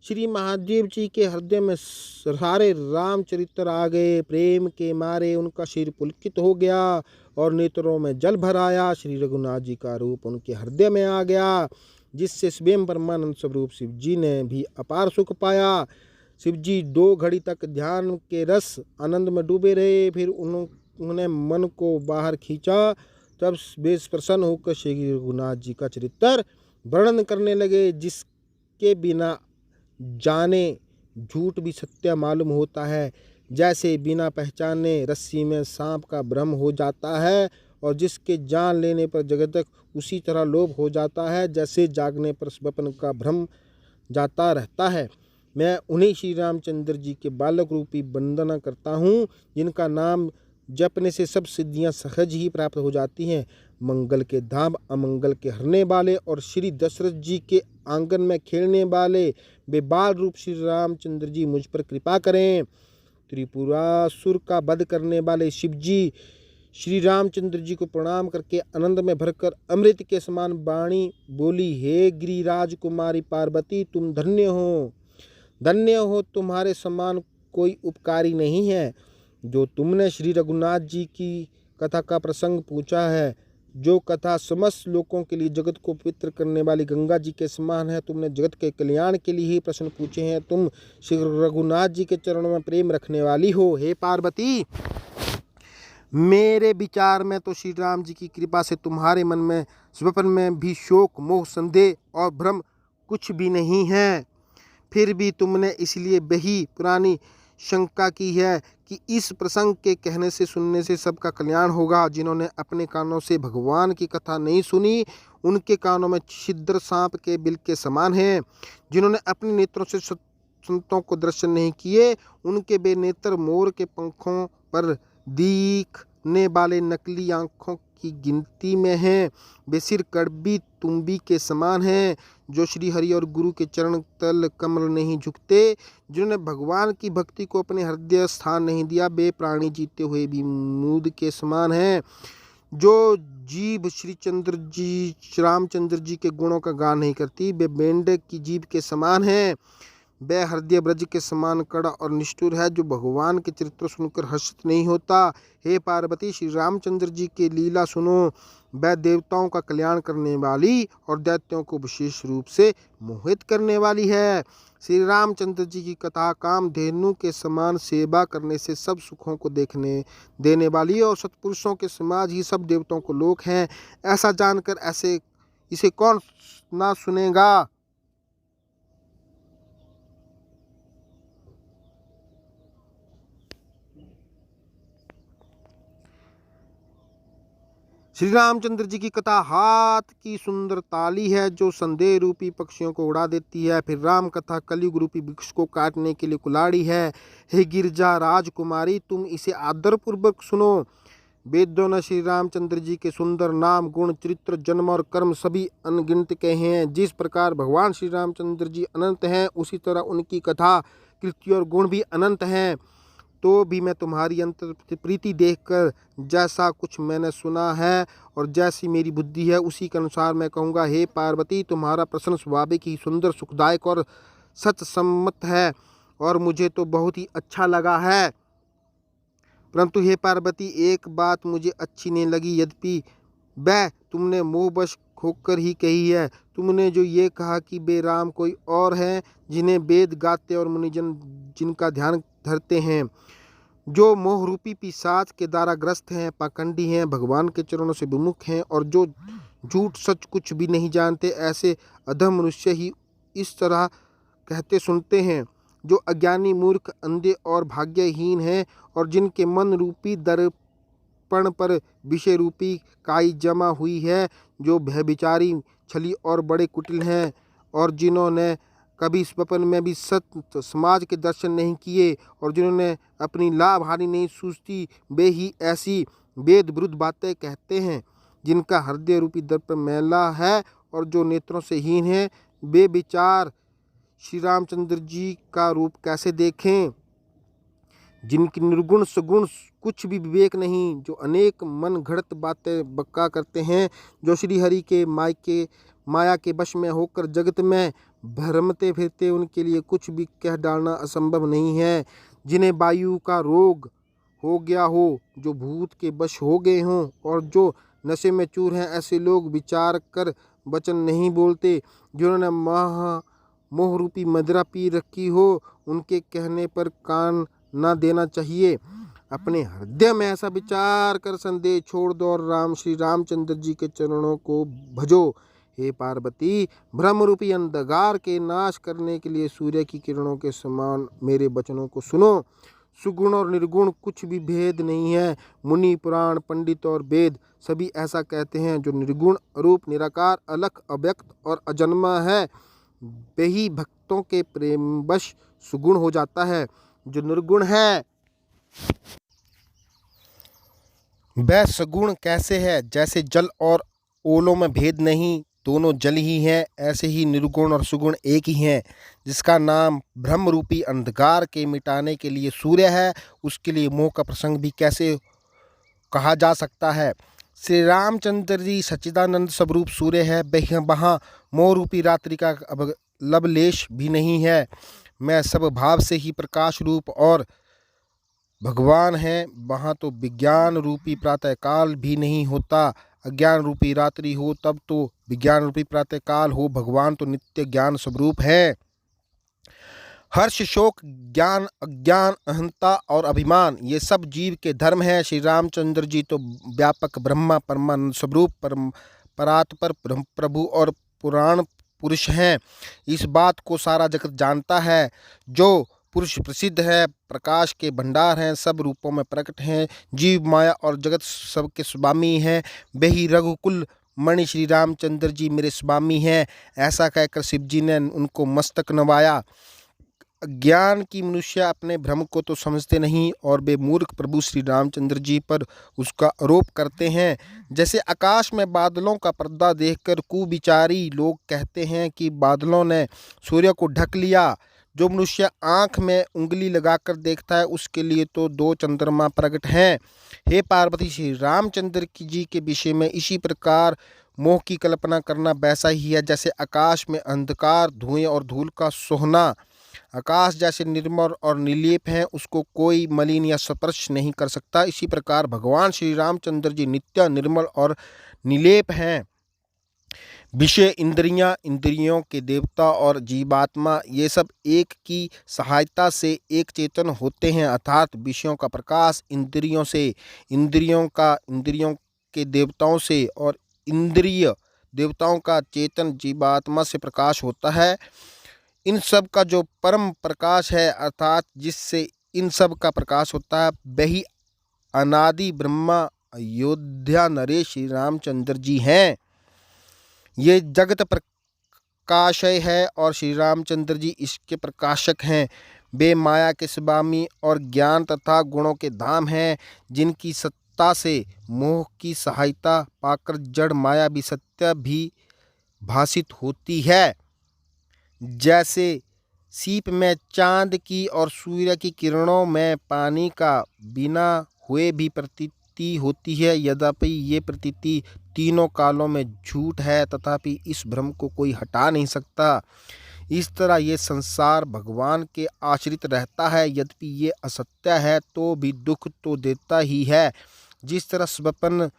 श्री महादेव जी के हृदय में सारे रामचरित्र आ गए। प्रेम के मारे उनका सिर पुलकित हो गया और नेत्रों में जल भर आया। श्री रघुनाथ जी का रूप उनके हृदय में आ गया, जिससे स्वयं परमानंद स्वरूप शिव जी ने भी अपार सुख पाया। शिव जी 2 घड़ी तक ध्यान के रस आनंद में डूबे रहे। फिर उन्होंने मन को बाहर खींचा। तब बेस प्रसन्न होकर श्री रघुनाथ जी का चरित्र वर्णन करने लगे, जिसके बिना जाने झूठ भी सत्य मालूम होता है। जैसे बिना पहचाने रस्सी में सांप का भ्रम हो जाता है, और जिसके जान लेने पर जगत उसी तरह लोभ हो जाता है, जैसे जागने पर स्वप्न का भ्रम जाता रहता है। मैं उन्हीं श्री रामचंद्र जी के बालक रूपी वंदना करता हूँ, जिनका नाम जपने से सब सिद्धियां सहज ही प्राप्त हो जाती हैं। मंगल के धाम, अमंगल के हरने वाले और श्री दशरथ जी के आंगन में खेलने वाले वे बाल रूप श्री रामचंद्र जी मुझ पर कृपा करें। त्रिपुरासुर का वध करने वाले शिव जी श्री रामचंद्र जी को प्रणाम करके आनंद में भरकर अमृत के समान वाणी बोली, हे गिरिराज कुमारी पार्वती, तुम धन्य हो, धन्य हो, तुम्हारे समान कोई उपकारी नहीं है। जो तुमने श्री रघुनाथ जी की कथा का प्रसंग पूछा है, जो कथा समस्त लोगों के लिए जगत को पवित्र करने वाली गंगा जी के समान है, तुमने जगत के कल्याण के लिए ही प्रश्न पूछे हैं। तुम श्री रघुनाथ जी के चरणों में प्रेम रखने वाली हो। हे पार्वती, मेरे विचार में तो श्री राम जी की कृपा से तुम्हारे मन में स्वप्न में भी शोक मोह संदेह और भ्रम कुछ भी नहीं है। फिर भी तुमने इसलिए वही पुरानी शंका की है कि इस प्रसंग के कहने से सुनने से सबका कल्याण होगा। जिन्होंने अपने कानों से भगवान की कथा नहीं सुनी, उनके कानों में छिद्र सांप के बिल के समान है। जिन्होंने अपने नेत्रों से संतों को दर्शन नहीं किए, उनके वे नेत्र मोर के पंखों पर दिखने वाले नकली आँखों की गिनती में हैं। वे सिर कड़बी तुम्बी के समान हैं, जो श्री हरि और गुरु के चरण तल कमल नहीं झुकते। जिन्होंने भगवान की भक्ति को अपने हृदय स्थान नहीं दिया, वे प्राणी जीते हुए भी मूद के समान हैं। जो जीभ श्री रामचंद्र जी के गुणों का गान नहीं करती, वे मेंढक की जीभ के समान हैं। वह हृदय ब्रज के समान कड़ा और निष्ठुर है, जो भगवान के चरित्र सुनकर हर्षित नहीं होता। हे पार्वती, श्री रामचंद्र जी के लीला सुनो। वह देवताओं का कल्याण करने वाली और दैत्यों को विशेष रूप से मोहित करने वाली है। श्री रामचंद्र जी की कथा कामधेनु के समान सेवा करने से सब सुखों को देखने देने वाली और सत्पुरुषों के समाज ही सब देवताओं को लोक हैं। ऐसा जानकर ऐसे इसे कौन ना सुनेगा। श्री रामचंद्र जी की कथा हाथ की सुंदर ताली है, जो संदेह रूपी पक्षियों को उड़ा देती है। फिर राम कथा कलयुग रूपी वृक्ष को काटने के लिए कुल्हाड़ी है। हे गिरजा राजकुमारी, तुम इसे आदरपूर्वक सुनो। वेदों ने श्री रामचंद्र जी के सुंदर नाम, गुण, चरित्र, जन्म और कर्म सभी अनगिनत कहे हैं। जिस प्रकार भगवान श्री रामचंद्र जी अनंत हैं, उसी तरह उनकी कथा, कृति और गुण भी अनंत हैं। तो भी मैं तुम्हारी अंतर प्रीति देखकर जैसा कुछ मैंने सुना है और जैसी मेरी बुद्धि है, उसी के अनुसार मैं कहूँगा। हे पार्वती, तुम्हारा प्रश्न स्वाभाविक ही सुंदर, सुखदायक और सत्सम्मत है और मुझे तो बहुत ही अच्छा लगा है। परंतु हे पार्वती, एक बात मुझे अच्छी नहीं लगी, यद्यपि वह तुमने मोहवश होकर ही कही है। तुमने जो ये कहा कि वे राम कोई और हैं, जिन्हें वेद गाते और मुनिजन जिनका ध्यान धरते हैं, जो मोह रूपी पिशाच के द्वारा ग्रस्त हैं, पाखंडी हैं, भगवान के चरणों से विमुख हैं और जो झूठ सच कुछ भी नहीं जानते, ऐसे अधम मनुष्य ही इस तरह कहते सुनते हैं, जो अज्ञानी, मूर्ख, अंधे और भाग्यहीन हैं और जिनके मन रूपी दर्पण पर विषय रूपी काई जमा हुई है, जो व्यभिचारी, छली और बड़े कुटिल हैं और जिन्होंने कभी स्वप्न में भी सत्य समाज के दर्शन नहीं किए और जिन्होंने अपनी लाभ हानि नहीं सूझती, वे ही ऐसी वेद विरुद्ध बातें कहते हैं। जिनका हृदय रूपी दर्पण मैला है और जो नेत्रों से हीन है, वे विचार श्री रामचंद्र जी का रूप कैसे देखें। जिनकी निर्गुण सगुण कुछ भी विवेक नहीं, जो अनेक मन घड़त बातें बक्का करते हैं, जो श्री हरि के माया के वश में होकर जगत में भ्रमते फिरते, उनके लिए कुछ भी कह डालना असंभव नहीं है। जिन्हें वायु का रोग हो गया हो, जो भूत के वश हो गए हों और जो नशे में चूर हैं, ऐसे लोग विचार कर वचन नहीं बोलते। जिन्होंने मोह रूपी मदिरा पी रखी हो, उनके कहने पर कान न देना चाहिए। अपने हृदय में ऐसा विचार कर संदेह छोड़ दो और श्री रामचंद्र जी के चरणों को भजो। हे पार्वती, ब्रह्म रूपी अंधकार के नाश करने के लिए सूर्य की किरणों के समान मेरे वचनों को सुनो। सुगुण और निर्गुण कुछ भी भेद नहीं है। मुनि, पुराण, पंडित और वेद सभी ऐसा कहते हैं। जो निर्गुण, रूप, निराकार, अलख, अव्यक्त और अजन्मा है, वही भक्तों के प्रेमवश सुगुण हो जाता है। जो निर्गुण है वह सगुण कैसे है? जैसे जल और ओलों में भेद नहीं, दोनों जल ही हैं, ऐसे ही निर्गुण और सुगुण एक ही हैं। जिसका नाम ब्रह्म रूपी अंधकार के मिटाने के लिए सूर्य है, उसके लिए मोह का प्रसंग भी कैसे कहा जा सकता है? श्री रामचंद्र जी सच्चिदानंद स्वरूप सूर्य है, वहाँ मोह रूपी रात्रि का लवलेश भी नहीं है। मैं सब भाव से ही प्रकाश रूप और भगवान हैं। वहाँ तो विज्ञान रूपी प्रातःकाल भी नहीं होता। अज्ञान रूपी रात्रि हो तब तो विज्ञान रूपी प्रातःकाल हो। भगवान तो नित्य ज्ञान स्वरूप है। हर्ष, शोक, ज्ञान, अज्ञान, अहंता और अभिमान, ये सब जीव के धर्म हैं। श्री रामचंद्र जी तो व्यापक ब्रह्मा परमानंद स्वरूप परात्पर प्रभु और पुराण पुरुष हैं। इस बात को सारा जगत जानता है। जो पुरुष प्रसिद्ध है, प्रकाश के भंडार हैं, सब रूपों में प्रकट हैं, जीव, माया और जगत सबके स्वामी हैं। वही रघुकुल मणि श्री रामचंद्र जी मेरे स्वामी हैं। ऐसा कहकर शिव जी ने उनको मस्तक नवाया। ज्ञान की मनुष्य अपने भ्रम को तो समझते नहीं और वे मूर्ख प्रभु श्री रामचंद्र जी पर उसका आरोप करते हैं। जैसे आकाश में बादलों का पर्दा देखकर कुविचारी लोग कहते हैं कि बादलों ने सूर्य को ढक लिया। जो मनुष्य आँख में उंगली लगाकर देखता है, उसके लिए तो दो चंद्रमा प्रकट हैं। हे पार्वती, श्री रामचंद्र जी के विषय में इसी प्रकार मोह की कल्पना करना वैसा ही है जैसे आकाश में अंधकार, धुएं और धूल का सोहना। आकाश जैसे निर्मल और निर्लेप हैं, उसको कोई मलिन या स्पर्श नहीं कर सकता। इसी प्रकार भगवान श्री रामचंद्र जी नित्य निर्मल और निर्लेप हैं। विषय, इंद्रियां, इंद्रियों के देवता और जीवात्मा, ये सब एक की सहायता से एक चेतन होते हैं, अर्थात विषयों का प्रकाश इंद्रियों से, इंद्रियों के देवताओं से और इंद्रिय देवताओं का चेतन जीवात्मा से प्रकाश होता है। इन सब का जो परम प्रकाश है, अर्थात जिससे इन सब का प्रकाश होता है, वही अनादि ब्रह्मा अयोध्या नरेश श्री रामचंद्र जी हैं। ये जगत प्रकाशय है और श्री रामचंद्र जी इसके प्रकाशक हैं। वे माया के स्वामी और ज्ञान तथा गुणों के धाम हैं, जिनकी सत्ता से मोह की सहायता पाकर जड़ माया भी सत्य भी भासित होती है। जैसे सीप में चांद की और सूर्य की किरणों में पानी का बिना हुए भी प्रतीति होती है, यद्यपि ये प्रतीति तीनों कालों में झूठ है, तथापि इस भ्रम को कोई हटा नहीं सकता। इस तरह ये संसार भगवान के आश्रित रहता है, यद्यपि ये असत्य है तो भी दुख तो देता ही है। जिस तरह स्वप्न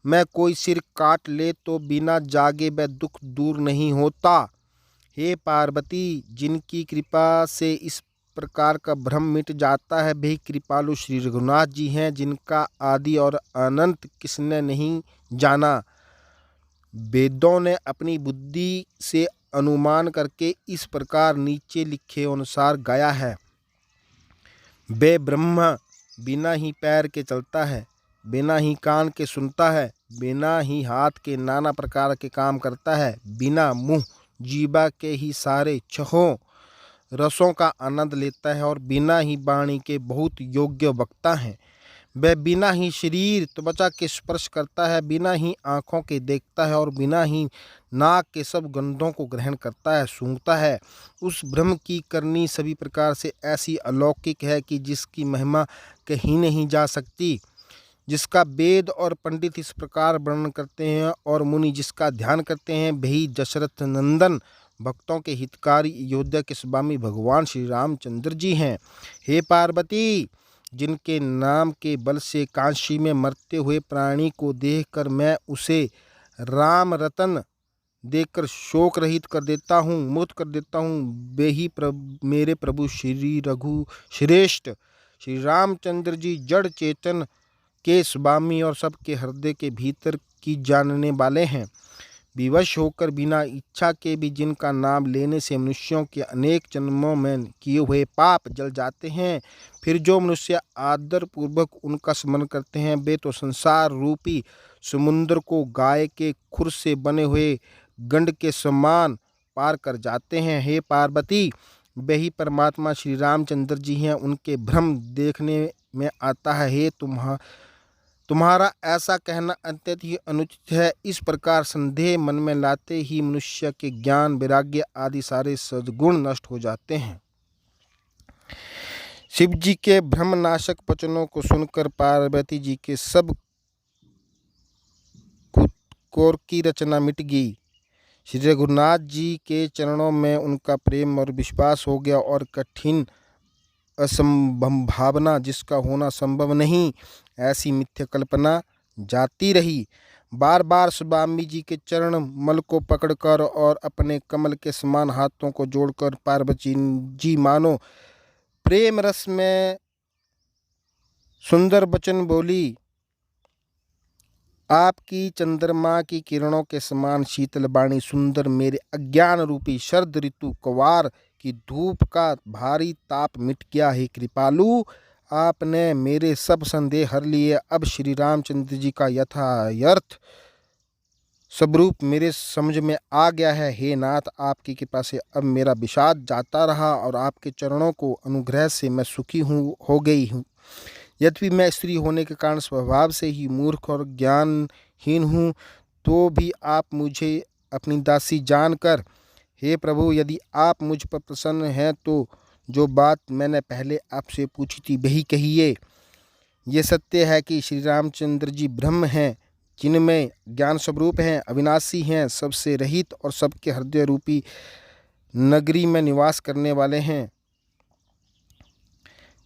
में कोई सिर काट ले तो बिना जागे वह दुख दूर नहीं होता। हे पार्वती, जिनकी कृपा से इस प्रकार का भ्रम मिट जाता है, वही कृपालु श्री रघुनाथ जी हैं, जिनका आदि और अनंत किसने नहीं जाना। वेदों ने अपनी बुद्धि से अनुमान करके इस प्रकार नीचे लिखे अनुसार गाया है। वे ब्रह्म बिना ही पैर के चलता है, बिना ही कान के सुनता है, बिना ही हाथ के नाना प्रकार के काम करता है, बिना मुंह जीवा के ही सारे छहों रसों का आनंद लेता है और बिना ही वाणी के बहुत योग्य वक्ता है। वह बिना ही शरीर त्वचा के स्पर्श करता है, बिना ही आँखों के देखता है और बिना ही नाक के सब गंधों को ग्रहण करता है, सूंघता है। उस ब्रह्म की करनी सभी प्रकार से ऐसी अलौकिक है कि जिसकी महिमा कहीं नहीं जा सकती, जिसका वेद और पंडित इस प्रकार वर्णन करते हैं और मुनि जिसका ध्यान करते हैं, वही दशरथ नंदन भक्तों के हितकारी अयोध्या के स्वामी भगवान श्री रामचंद्र जी हैं। हे पार्वती, जिनके नाम के बल से काशी में मरते हुए प्राणी को देखकर मैं उसे राम रतन देकर शोक रहित कर देता हूँ, मुक्त कर देता हूँ, वे ही मेरे प्रभु श्री रघु श्रेष्ठ श्री रामचंद्र जी जड़ चेतन के स्वामी और सबके हृदय के भीतर की जानने वाले हैं। विवश होकर बिना इच्छा के भी जिनका नाम लेने से मनुष्यों के अनेक जन्मों में किए हुए पाप जल जाते हैं, फिर जो मनुष्य आदर पूर्वक उनका स्मरण करते हैं, वे तो संसार रूपी समुद्र को गाय के खुर से बने हुए गंड के समान पार कर जाते हैं। हे पार्वती, वही परमात्मा श्री रामचंद्र जी हैं, उनके भ्रम देखने में आता है। हे तुम्हारा ऐसा कहना अत्यंत ही अनुचित है। इस प्रकार संदेह मन में लाते ही मनुष्य के ज्ञान, वैराग्य आदि सारे सद्गुण नष्ट हो जाते हैं। शिव जी के भ्रमनाशक वचनों को सुनकर पार्वती जी के सब कोर की रचना मिट गई। श्री रघुनाथ जी के चरणों में उनका प्रेम और विश्वास हो गया और कठिन असंभावना, जिसका होना संभव नहीं, ऐसी मिथ्या कल्पना जाती रही। बार बार स्वामी जी के चरण मल को पकड़कर और अपने कमल के समान हाथों को जोड़कर पार्वती जी मानो प्रेम रस में सुंदर वचन बोली। आपकी चंद्रमा की किरणों के समान शीतल वाणी सुंदर मेरे अज्ञान रूपी शरद ऋतु कवार की धूप का भारी ताप मिट गया है। कृपालु, आपने मेरे सब संदेह हर लिए। अब श्री रामचंद्र जी का यथार्थ स्वरूप मेरे समझ में आ गया है। हे नाथ, आपकी कृपा से अब मेरा विषाद जाता रहा और आपके चरणों को अनुग्रह से मैं सुखी हो गई हूँ। यद्यपि मैं स्त्री होने के कारण स्वभाव से ही मूर्ख और ज्ञानहीन हूँ, तो भी आप मुझे अपनी दासी जानकर, हे प्रभु, यदि आप मुझ पर प्रसन्न हैं तो जो बात मैंने पहले आपसे पूछी थी वही कहिए। ये सत्य है कि श्री रामचंद्र जी ब्रह्म हैं, जिनमें ज्ञान स्वरूप हैं, अविनाशी हैं, सबसे रहित और सबके हृदय रूपी नगरी में निवास करने वाले हैं।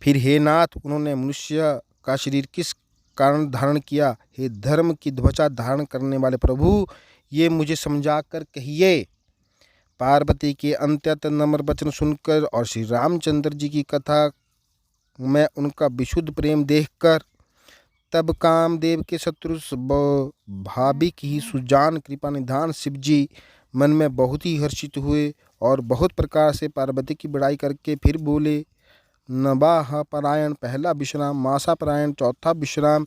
फिर हे नाथ, उन्होंने मनुष्य का शरीर किस कारण धारण किया? हे धर्म की ध्वजा धारण करने वाले प्रभु, ये मुझे समझा कर कहिए। पार्वती के अत्यंत नम्र वचन सुनकर और श्री रामचंद्र जी की कथा में उनका विशुद्ध प्रेम देखकर तब कामदेव के शत्रु भाविक ही सुजान कृपा निधान शिव जी मन में बहुत ही हर्षित हुए और बहुत प्रकार से पार्वती की बड़ाई करके फिर बोले, नबाह परायण पहला विश्राम, मासा परायण चौथा विश्राम।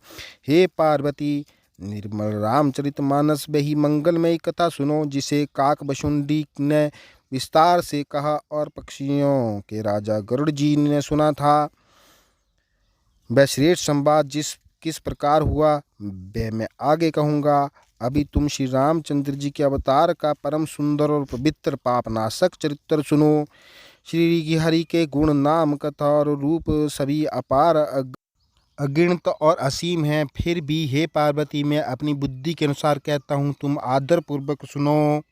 हे पार्वती, निर्मल रामचरित मानस में मंगलमयी कथा सुनो, जिसे काक बसुंडी ने विस्तार से कहा और पक्षियों के राजा गरुड़ जी ने सुना था। वह श्रेष्ठ संवाद किस प्रकार हुआ वह मैं आगे कहूँगा। अभी तुम श्री रामचंद्र जी के अवतार का परम सुंदर और पवित्र पापनाशक चरित्र सुनो। श्री हरि के गुण नाम कथा और रूप सभी अपार अगिनत और असीम हैं। फिर भी हे पार्वती, मैं अपनी बुद्धि के अनुसार कहता हूँ, तुम आदर पूर्वक सुनो।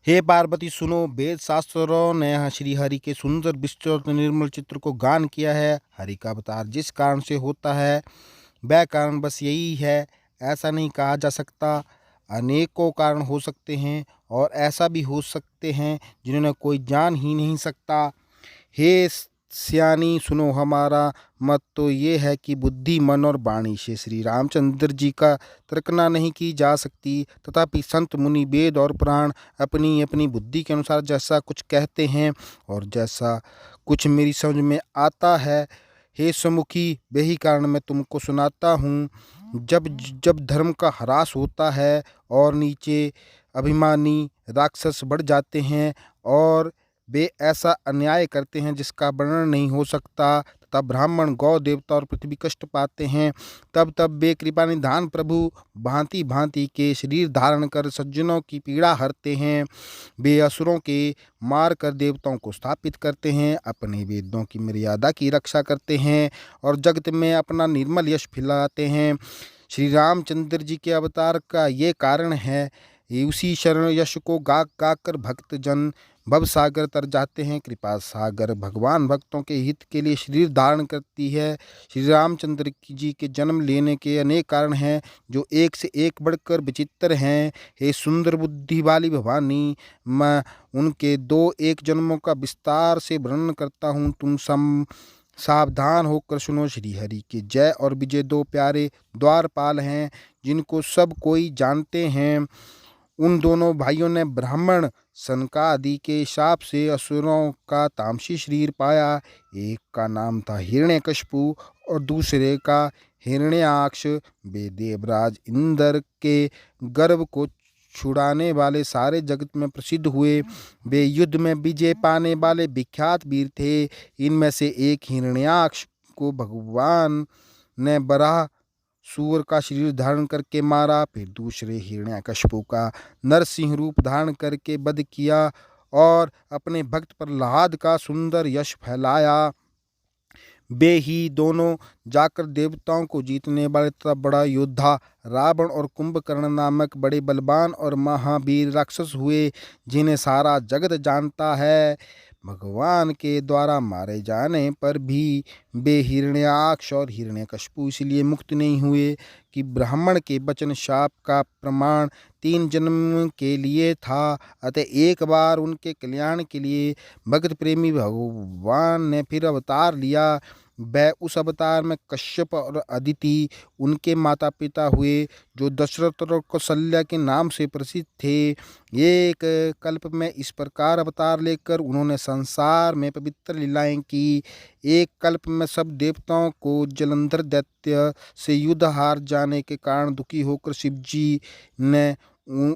हे पार्वती सुनो, वेद शास्त्रों ने श्री हरि के सुंदर विस्तृत निर्मल चित्र को गान किया है। हरि का अवतार जिस कारण से होता है वह कारण बस यही है, ऐसा नहीं कहा जा सकता। अनेकों कारण हो सकते हैं और ऐसा भी हो सकते हैं जिन्होंने कोई जान ही नहीं सकता। हे सियानी सुनो, हमारा मत तो ये है कि बुद्धि मन और वाणी से श्री रामचंद्र जी का तर्कना नहीं की जा सकती, तथापि संत मुनि वेद और पुराण अपनी अपनी बुद्धि के अनुसार जैसा कुछ कहते हैं और जैसा कुछ मेरी समझ में आता है, हे सुमुखी, वही कारण मैं तुमको सुनाता हूँ। जब जब धर्म का ह्रास होता है और नीचे अभिमानी राक्षस बढ़ जाते हैं और वे ऐसा अन्याय करते हैं जिसका वर्णन नहीं हो सकता, तब ब्राह्मण गौ देवता और पृथ्वी कष्ट पाते हैं, तब वे कृपा निधान प्रभु भांति भांति के शरीर धारण कर सज्जनों की पीड़ा हरते हैं। वे असुरों के मार कर देवताओं को स्थापित करते हैं, अपने वेदों की मर्यादा की रक्षा करते हैं और जगत में अपना निर्मल यश फैलाते हैं। श्री रामचंद्र जी के अवतार का ये कारण है। उसी शरण यश को गा गा कर भक्त जन भव सागर तर जाते हैं। कृपा सागर भगवान भक्तों के हित के लिए शरीर धारण करती है। श्री रामचंद्र जी के जन्म लेने के अनेक कारण हैं जो एक से एक बढ़कर विचित्र हैं। हे सुंदर बुद्धि वाली भवानी, मैं उनके 2-1 जन्मों का विस्तार से वर्णन करता हूँ, तुम सावधान होकर सुनो। श्री हरि के जय और विजय 2 प्यारे द्वारपाल हैं जिनको सब कोई जानते हैं। उन दोनों भाइयों ने ब्राह्मण सनकादि के शाप से असुरों का तामसी शरीर पाया। एक का नाम था हिरण्यकशिपु और दूसरे का हिरण्याक्ष। वे देवराज इंद्र के गर्भ को छुड़ाने वाले सारे जगत में प्रसिद्ध हुए। वे युद्ध में विजय पाने वाले विख्यात वीर थे। इनमें से एक हिरण्याक्ष को भगवान ने बराह सूअर का शरीर धारण करके मारा, फिर दूसरे हिरण्यकशिपु का नरसिंह रूप धारण करके वध किया और अपने भक्त प्रहलाद का सुंदर यश फैलाया। वे ही दोनों जाकर देवताओं को जीतने वाले तथा बड़ा योद्धा रावण और कुंभकर्ण नामक बड़े बलवान और महावीर राक्षस हुए, जिन्हें सारा जगत जानता है। भगवान के द्वारा मारे जाने पर भी वे हिरण्याक्ष और हिरण्यकशिपु इसलिए मुक्त नहीं हुए कि ब्राह्मण के वचन शाप का प्रमाण 3 जन्म के लिए था। अतः एक बार उनके कल्याण के लिए भक्त प्रेमी भगवान ने फिर अवतार लिया। वह उस अवतार में कश्यप और अदिति उनके माता पिता हुए, जो दशरथ और कौशल्या के नाम से प्रसिद्ध थे। एक कल्प में इस प्रकार अवतार लेकर उन्होंने संसार में पवित्र लीलाएं की। एक कल्प में सब देवताओं को जलंधर दैत्य से युद्ध हार जाने के कारण दुखी होकर शिव जी ने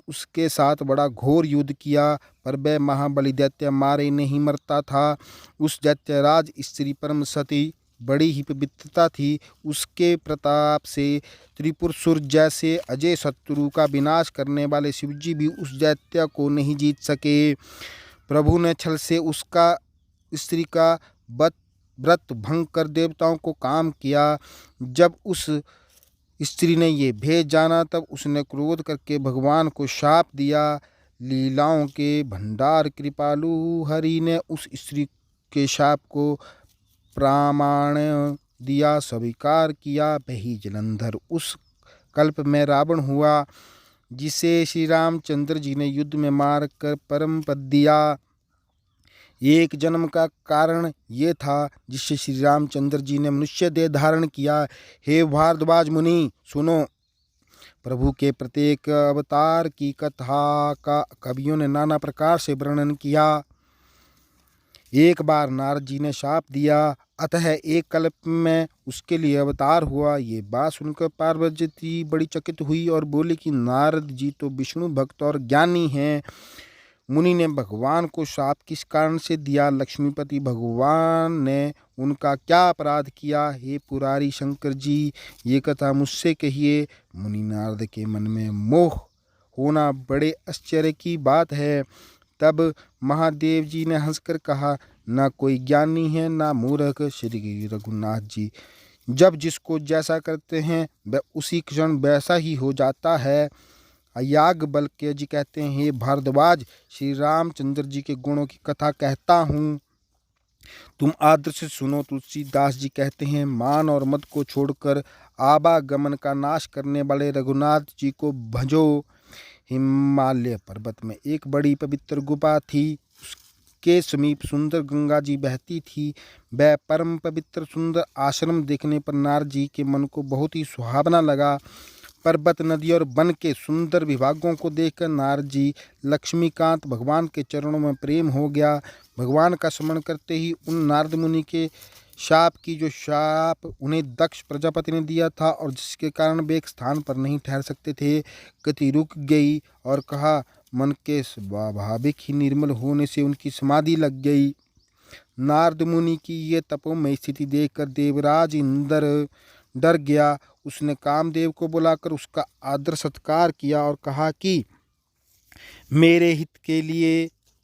उसके साथ बड़ा घोर युद्ध किया, पर वह महाबली दैत्य मारे नहीं मरता था। उस दैत्यराज स्त्री परम सती बड़ी ही पवित्रता थी। उसके प्रताप से त्रिपुरसुर जैसे अजय शत्रु का विनाश करने वाले शिवजी भी उस दैत्य को नहीं जीत सके। प्रभु ने छल से उसका स्त्री का व्रत भंग कर देवताओं को काम किया। जब उस स्त्री ने ये भेद जाना तब उसने क्रोध करके भगवान को शाप दिया। लीलाओं के भंडार कृपालु हरि ने उस स्त्री उसके शाप को प्रामाण दिया, स्वीकार किया। वही जलंधर उस कल्प में रावण हुआ जिसे श्री रामचंद्र जी ने युद्ध में मार कर परम पद दिया। एक जन्म का कारण ये था जिससे श्री रामचंद्र जी ने मनुष्य देह धारण किया। हे भारद्वाज मुनि सुनो, प्रभु के प्रत्येक अवतार की कथा का कवियों ने नाना प्रकार से वर्णन किया। एक बार नारद जी ने शाप दिया, अतः एक कल्प में उसके लिए अवतार हुआ। ये बात सुनकर पार्वती बड़ी चकित हुई और बोली कि नारद जी तो विष्णु भक्त और ज्ञानी हैं। मुनि ने भगवान को शाप किस कारण से दिया? लक्ष्मीपति भगवान ने उनका क्या अपराध किया? हे पुरारी शंकर जी, ये कथा मुझसे कहिए। मुनि नारद के मन में मोह होना बड़े आश्चर्य की बात है। तब महादेव जी ने हंसकर कहा, ना कोई ज्ञानी है ना मूर्ख। श्री रघुनाथ जी जब जिसको जैसा करते हैं वह उसी क्षण वैसा ही हो जाता है। याज्ञवल्क्य जी कहते हैं, हे भारद्वाज, श्री रामचंद्र जी के गुणों की कथा कहता हूँ, तुम आदर से सुनो। तुलसीदास जी कहते हैं, मान और मद को छोड़कर आवागमन का नाश करने वाले रघुनाथ जी को भजो। हिमालय पर्वत में एक बड़ी पवित्र गुफा थी। उसके समीप सुंदर गंगा जी बहती थी। वह परम पवित्र सुंदर आश्रम देखने पर नारद जी के मन को बहुत ही सुहावना लगा। पर्वत, नदी और वन के सुंदर विभागों को देखकर नारद जी लक्ष्मीकांत भगवान के चरणों में प्रेम हो गया। भगवान का स्मरण करते ही उन नारद मुनि के शाप की जो शाप उन्हें दक्ष प्रजापति ने दिया था और जिसके कारण वे एक स्थान पर नहीं ठहर सकते थे, गति रुक गई और कहा, मन के स्वाभाविक ही निर्मल होने से उनकी समाधि लग गई। नारद मुनि की ये तपोमय स्थिति देखकर देवराज इंद्र डर गया। उसने कामदेव को बुलाकर उसका आदर सत्कार किया और कहा कि मेरे हित के लिए